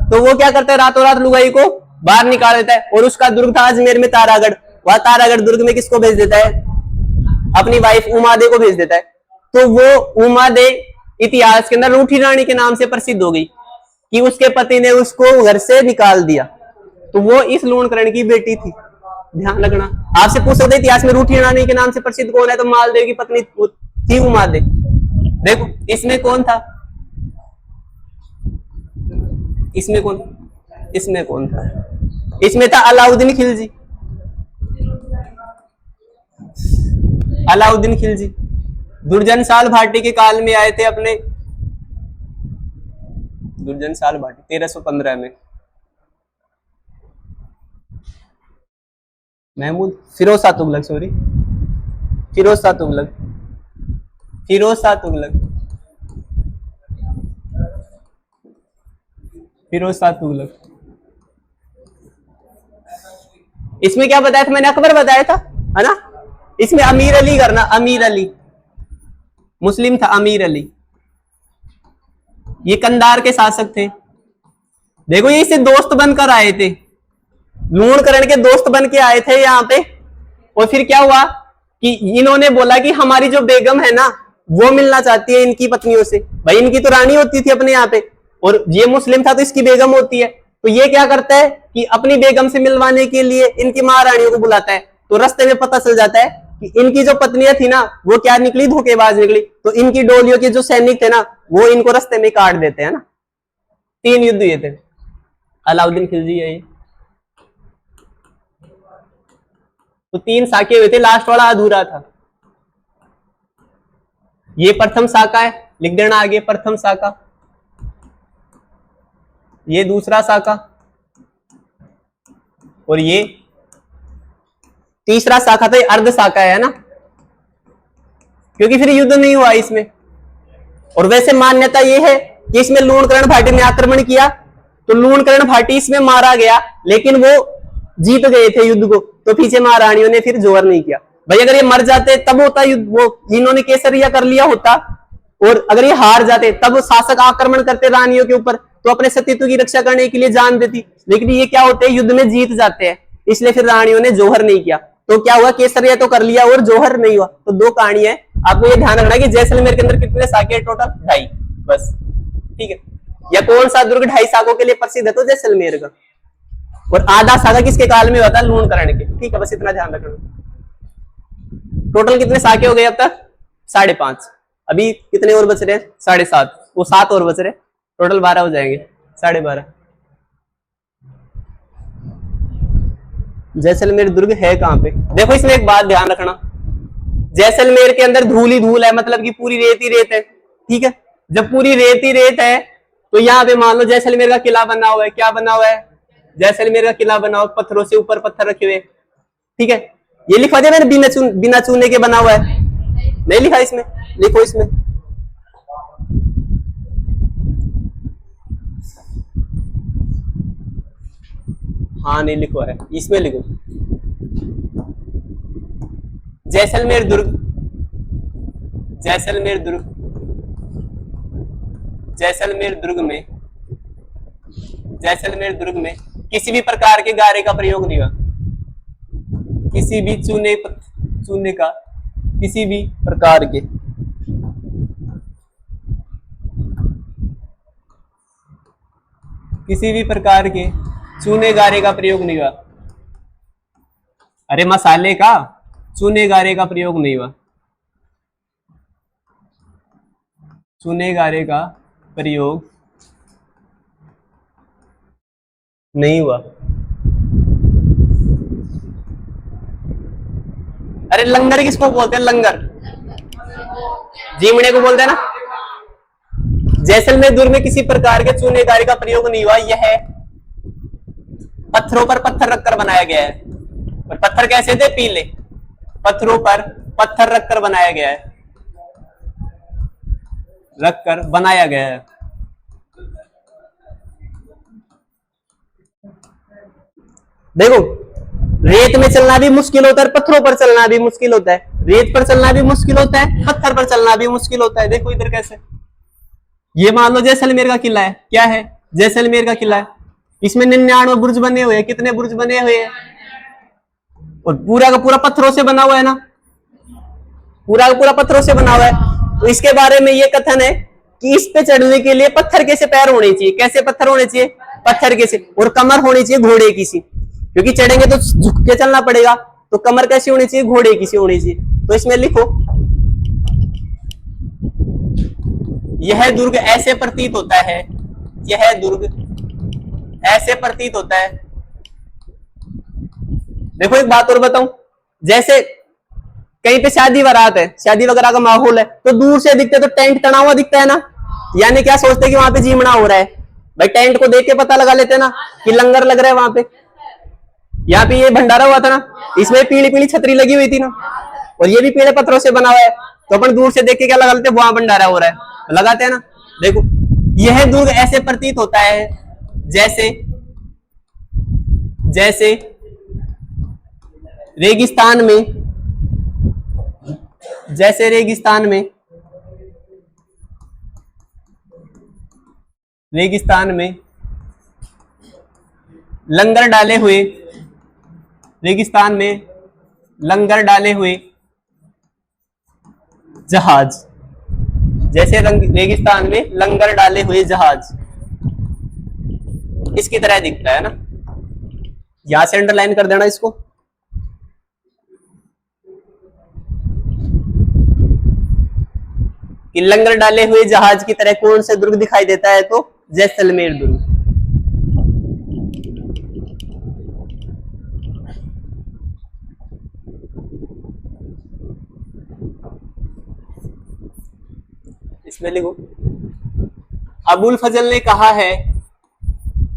तो वो क्या करता है, रातों रात लुगाई को बाहर निकाल देता है। और उसका दुर्ग था अजमेर में तारागढ़। वह तारागढ़ दुर्ग में किसको भेज देता है? अपनी वाइफ उमादे को भेज देता है। तो वो उमादे इतिहास के अंदर रूठी रानी के नाम से प्रसिद्ध हो गई कि उसके पति ने उसको घर से निकाल दिया। तो वो इस लूणकरण की बेटी थी, ध्यान रखना। आपसे पूछ सकते इतिहास में रूठी रानी के नाम से प्रसिद्ध कौन है, तो मालदेव की पत्नी थी उमादे। देखो इसमें कौन था, इसमें कौन था? इसमें था अलाउद्दीन खिलजी। अलाउद्दीन खिलजी दुर्जन साल भाटी के काल में आए थे अपने, दुर्जन साल भाटी 1315 में। महमूद फिरोज शाह तुगलक, सॉरी फिरोज शाह तुगलक, फिरोज शाह तुगलक, फिरोज शाह तुगलक। इसमें क्या बताया था मैंने? अकबर बताया था, है ना। इसमें अमीर अली करना, अमीर अली मुस्लिम था, अमीर अली ये कंधार के शासक थे। देखो ये इससे दोस्त बनकर आए थे, लूणकरण के दोस्त बन के आए थे यहाँ पे। और फिर क्या हुआ कि इन्होंने बोला कि हमारी जो बेगम है ना, वो मिलना चाहती है इनकी पत्नियों से। भाई इनकी तो रानी होती थी अपने यहाँ पे, और ये मुस्लिम था तो इसकी बेगम होती है। तो ये क्या करता है कि अपनी बेगम से मिलवाने के लिए इनकी महारानियों को बुलाता है। तो रास्ते में पता चल जाता है कि इनकी जो पत्नियां थी ना, वो क्या निकली, धोखेबाज निकली। तो इनकी डोलियों के जो सैनिक थे ना, वो इनको रास्ते में काट देते हैं ना। 3 युद्ध हुए थे। अलाउद्दीन खिलजी है ये। तो 3 साके हुए थे, लास्ट वाला अधूरा था। ये प्रथम साका है, लिख देना आगे, प्रथम साका। ये दूसरा साका, और ये तीसरा साका था, ये अर्ध साका है ना, क्योंकि फिर युद्ध नहीं हुआ इसमें। और वैसे मान्यता ये है कि इसमें लूणकरण भाटी ने आक्रमण किया, तो लूणकरण भाटी इसमें मारा गया, लेकिन वो जीत गए थे युद्ध को। तो पीछे महारानियों ने फिर जोर नहीं किया। भाई अगर ये मर जाते तब होता युद्ध, वो इन्होंने केसरिया कर लिया होता। और अगर ये हार जाते तब शासक आक्रमण करते रानियों के ऊपर, तो अपने सतीत्व की रक्षा करने के लिए जान देती। लेकिन ये क्या होते हैं, युद्ध में जीत जाते हैं, इसलिए फिर रानियों ने जोहर नहीं किया। तो क्या हुआ, केसरिया तो कर लिया और जोहर नहीं हुआ। तो 2 कहानी है। आपको ये ध्यान रखना कि जैसलमेर के अंदर कितने साके टोटल? 2.5 बस, ठीक है। या कौन सा दुर्ग 2.5 साकों के लिए प्रसिद्ध है? तो जैसलमेर का। और आधा साका किसके काल में हुआ था? लूणकरण के, ठीक है। बस इतना ध्यान रखना। टोटल कितने साके हो गए अब तक? 5.5। अभी कितने और बच रहे हैं? 7.5। वो 7 और बच रहे, टोटल 12 हो जाएंगे, 12.5। जैसलमेर दुर्ग है कहां पे? देखो इसमें एक बात ध्यान रखना, जैसलमेर के अंदर धूल ही धूल है, मतलब कि पूरी रेत ही रेत है, ठीक है। जब पूरी रेत ही रेत है, तो यहाँ पे मान लो जैसलमेर का किला बना हुआ है। क्या बना हुआ है? जैसलमेर का किला बना हुआ, पत्थरों से ऊपर पत्थर रखे हुए, ठीक है। ये लिखवा दिया मैंने, बिना चूने के बना हुआ है, नहीं लिखा इसमें? लिखो इसमें। हाँ नहीं लिखो है, इसमें लिखो जैसलमेर दुर्ग, जैसलमेर दुर्ग, जैसलमेर दुर्ग में, जैसलमेर दुर्ग में किसी भी प्रकार के गारे का प्रयोग नहीं हुआ, किसी भी चूने का किसी भी प्रकार के किसी भी प्रकार के चूने गारे का प्रयोग नहीं हुआ। अरे मसाले का चूने गारे का प्रयोग नहीं हुआ। चूने गारे का प्रयोग नहीं हुआ। अरे लंगर किसको बोलते हैं? लंगर जीमड़े को बोलते हैं ना। जैसलमेर दुर्ग में किसी प्रकार के चूने गारे का प्रयोग नहीं हुआ। यह पत्थरों पर पत्थर रखकर बनाया गया है। और पत्थर कैसे थे? पीले। पत्थरों पर पत्थर रखकर बनाया गया है, रखकर बनाया गया है। देखो, रेत में चलना भी मुश्किल होता है, पत्थरों पर चलना भी मुश्किल होता है। रेत पर चलना भी मुश्किल होता है, पत्थर पर चलना भी मुश्किल होता है। देखो इधर कैसे, ये मान लो जैसलमेर का किला है। क्या है? जैसलमेर का किला है। इसमें 99 बुर्ज बने हुए हैं। कितने बुर्ज बने हुए हैं? और पूरा का पूरा पत्थरों से बना हुआ है ना, पूरा का पूरा पत्थरों से बना हुआ है। तो इसके बारे में ये कथन है कि इस पे चढ़ने के लिए पत्थर के से पैर होने चाहिए। कैसे पत्थर होने चाहिए? पत्थर के से। और कमर होनी चाहिए घोड़े की सी, क्योंकि चढ़ेंगे तो झुक के चलना पड़ेगा। तो कमर कैसी होनी चाहिए? घोड़े की सी होनी चाहिए। तो इसमें लिखो, यह दुर्ग ऐसे प्रतीत होता है, यह दुर्ग ऐसे प्रतीत होता है। देखो एक बात और बताऊं, जैसे कहीं पे शादी बारात है, शादी वगैरह का माहौल है, तो दूर से दिखते तो टेंट तना हुआ दिखता है ना। यानी क्या सोचते कि वहां पे जीमना हो रहा है? भाई टेंट को देख के पता लगा लेते ना कि लंगर लग रहा है वहां पे। यहाँ पे ये भंडारा हुआ था ना, इसमें पीली पीली छतरी लगी हुई थी ना, और ये भी पीले पत्थरों से बना हुआ है। तो अपन दूर से देख के क्या लगा लेते? वहां भंडारा हो रहा है, तो लगाते हैं ना। देखो, यह दुर्ग ऐसे प्रतीत होता है जैसे जैसे रेगिस्तान में, जैसे रेगिस्तान में, रेगिस्तान में लंगर डाले हुए, रेगिस्तान में लंगर डाले हुए जहाज, जैसे रेगिस्तान में लंगर डाले हुए जहाज, इसकी तरह दिखता है ना। यहां से अंडरलाइन कर देना इसको। कि लंगर डाले हुए जहाज की तरह कौन से दुर्ग दिखाई देता है? तो जैसलमेर दुर्ग। इसमें लिखो, अबुल फजल ने कहा है,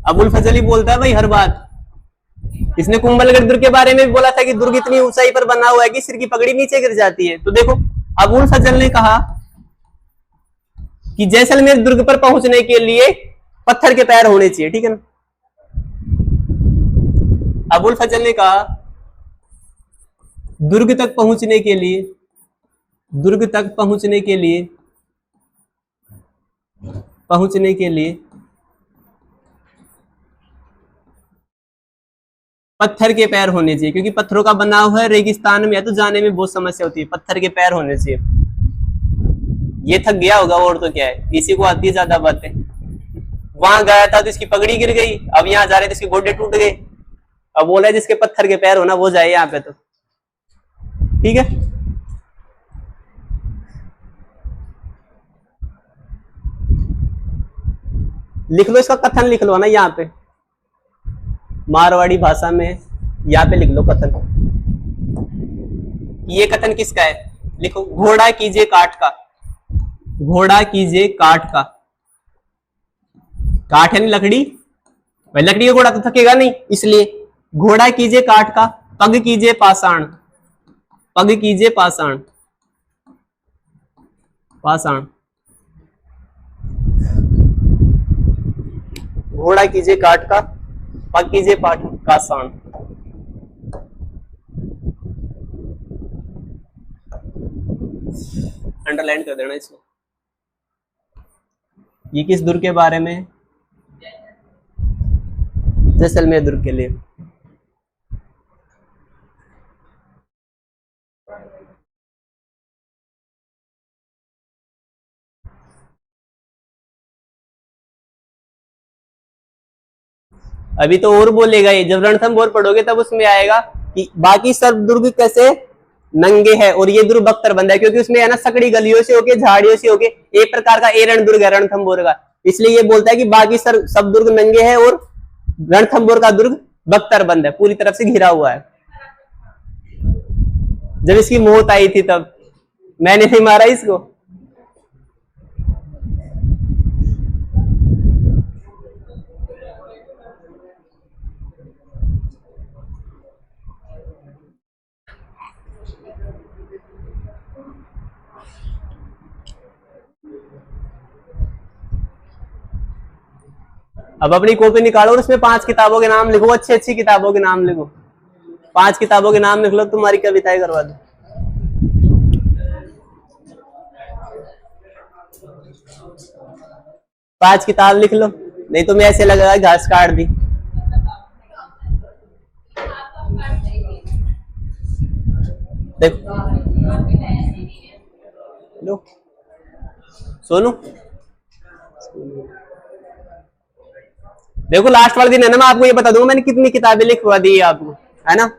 अबुल फजल ही बोलता है भाई हर बात। इसने कुंभलगढ़ दुर्ग के बारे में भी बोला था कि दुर्ग इतनी ऊंचाई पर बना हुआ है कि सिर की पगड़ी नीचे गिर जाती है। तो देखो, अबुल फजल ने कहा कि जैसलमेर दुर्ग पर पहुंचने के लिए पत्थर के पैर होने चाहिए, ठीक है ना। अबुल फजल ने कहा दुर्ग तक पहुंचने के लिए, दुर्ग तक पहुंचने के लिए, पहुंचने के लिए पत्थर के पैर होने चाहिए, क्योंकि पत्थरों का बना हुआ है, रेगिस्तान में है तो जाने में बहुत समस्या होती है। पत्थर के पैर होने चाहिए। ये थक गया होगा और तो क्या है, इसी को आती है ज्यादा बातें। वहां गया था तो इसकी पगड़ी गिर गई, अब यहाँ जा रहे तो इसके गोडे टूट गए। अब बोला जिसके पत्थर के पैर होना वो जाए यहाँ पे, तो ठीक है। लिख लो इसका कथन, लिख लो ना यहाँ पे मारवाड़ी भाषा में, यहाँ पे लिख लो कथन। ये कथन किसका है? लिखो, घोड़ा कीजिए काठ का, घोड़ा कीजिए काठ का। काठ है नहीं लकड़ी, भाई लकड़ी का घोड़ा तो थकेगा नहीं, इसलिए घोड़ा कीजिए काठ का, पग कीजिए पाषाण, पग कीजिए पाषाण, पाषाण। घोड़ा कीजिए काठ का, पग कीजिए पाषाण। अंडरलाइन कर देना इसको। ये किस दुर्ग के बारे में? जैसलमेर दुर्ग के लिए। अभी तो और बोलेगा ये, जब रणथंभौर पढ़ोगे तब उसमें आएगा कि बाकी सब दुर्ग कैसे नंगे है और ये दुर्ग बख्तरबंद है, क्योंकि उसमें है ना सकड़ी गलियों से होके, झाड़ियों से होके एक प्रकार का एरण दुर्ग है रणथंभौर का, इसलिए ये बोलता है कि बाकी सब दुर्ग नंगे हैं और रणथंभौर का दुर्ग बख्तरबंद है, पूरी तरफ से घिरा हुआ है। जब इसकी मौत आई थी तब मैंने नहीं मारा इसको। अब अपनी कॉपी निकालो और उसमें 5 किताबों के नाम लिखो, अच्छी अच्छी किताबों के नाम लिखो, 5 किताबों के नाम लिख लो, तुम्हारी कविताएं करवा दो। पांच किताब लिख लो, नहीं तो मैं ऐसे लगेगा घास काट दी। देखो लो सोनू, देखो लास्ट वाले दिन है ना, मैं आपको ये बता दूंगा मैंने कितनी किताबें लिखवा दी है आपको, है ना।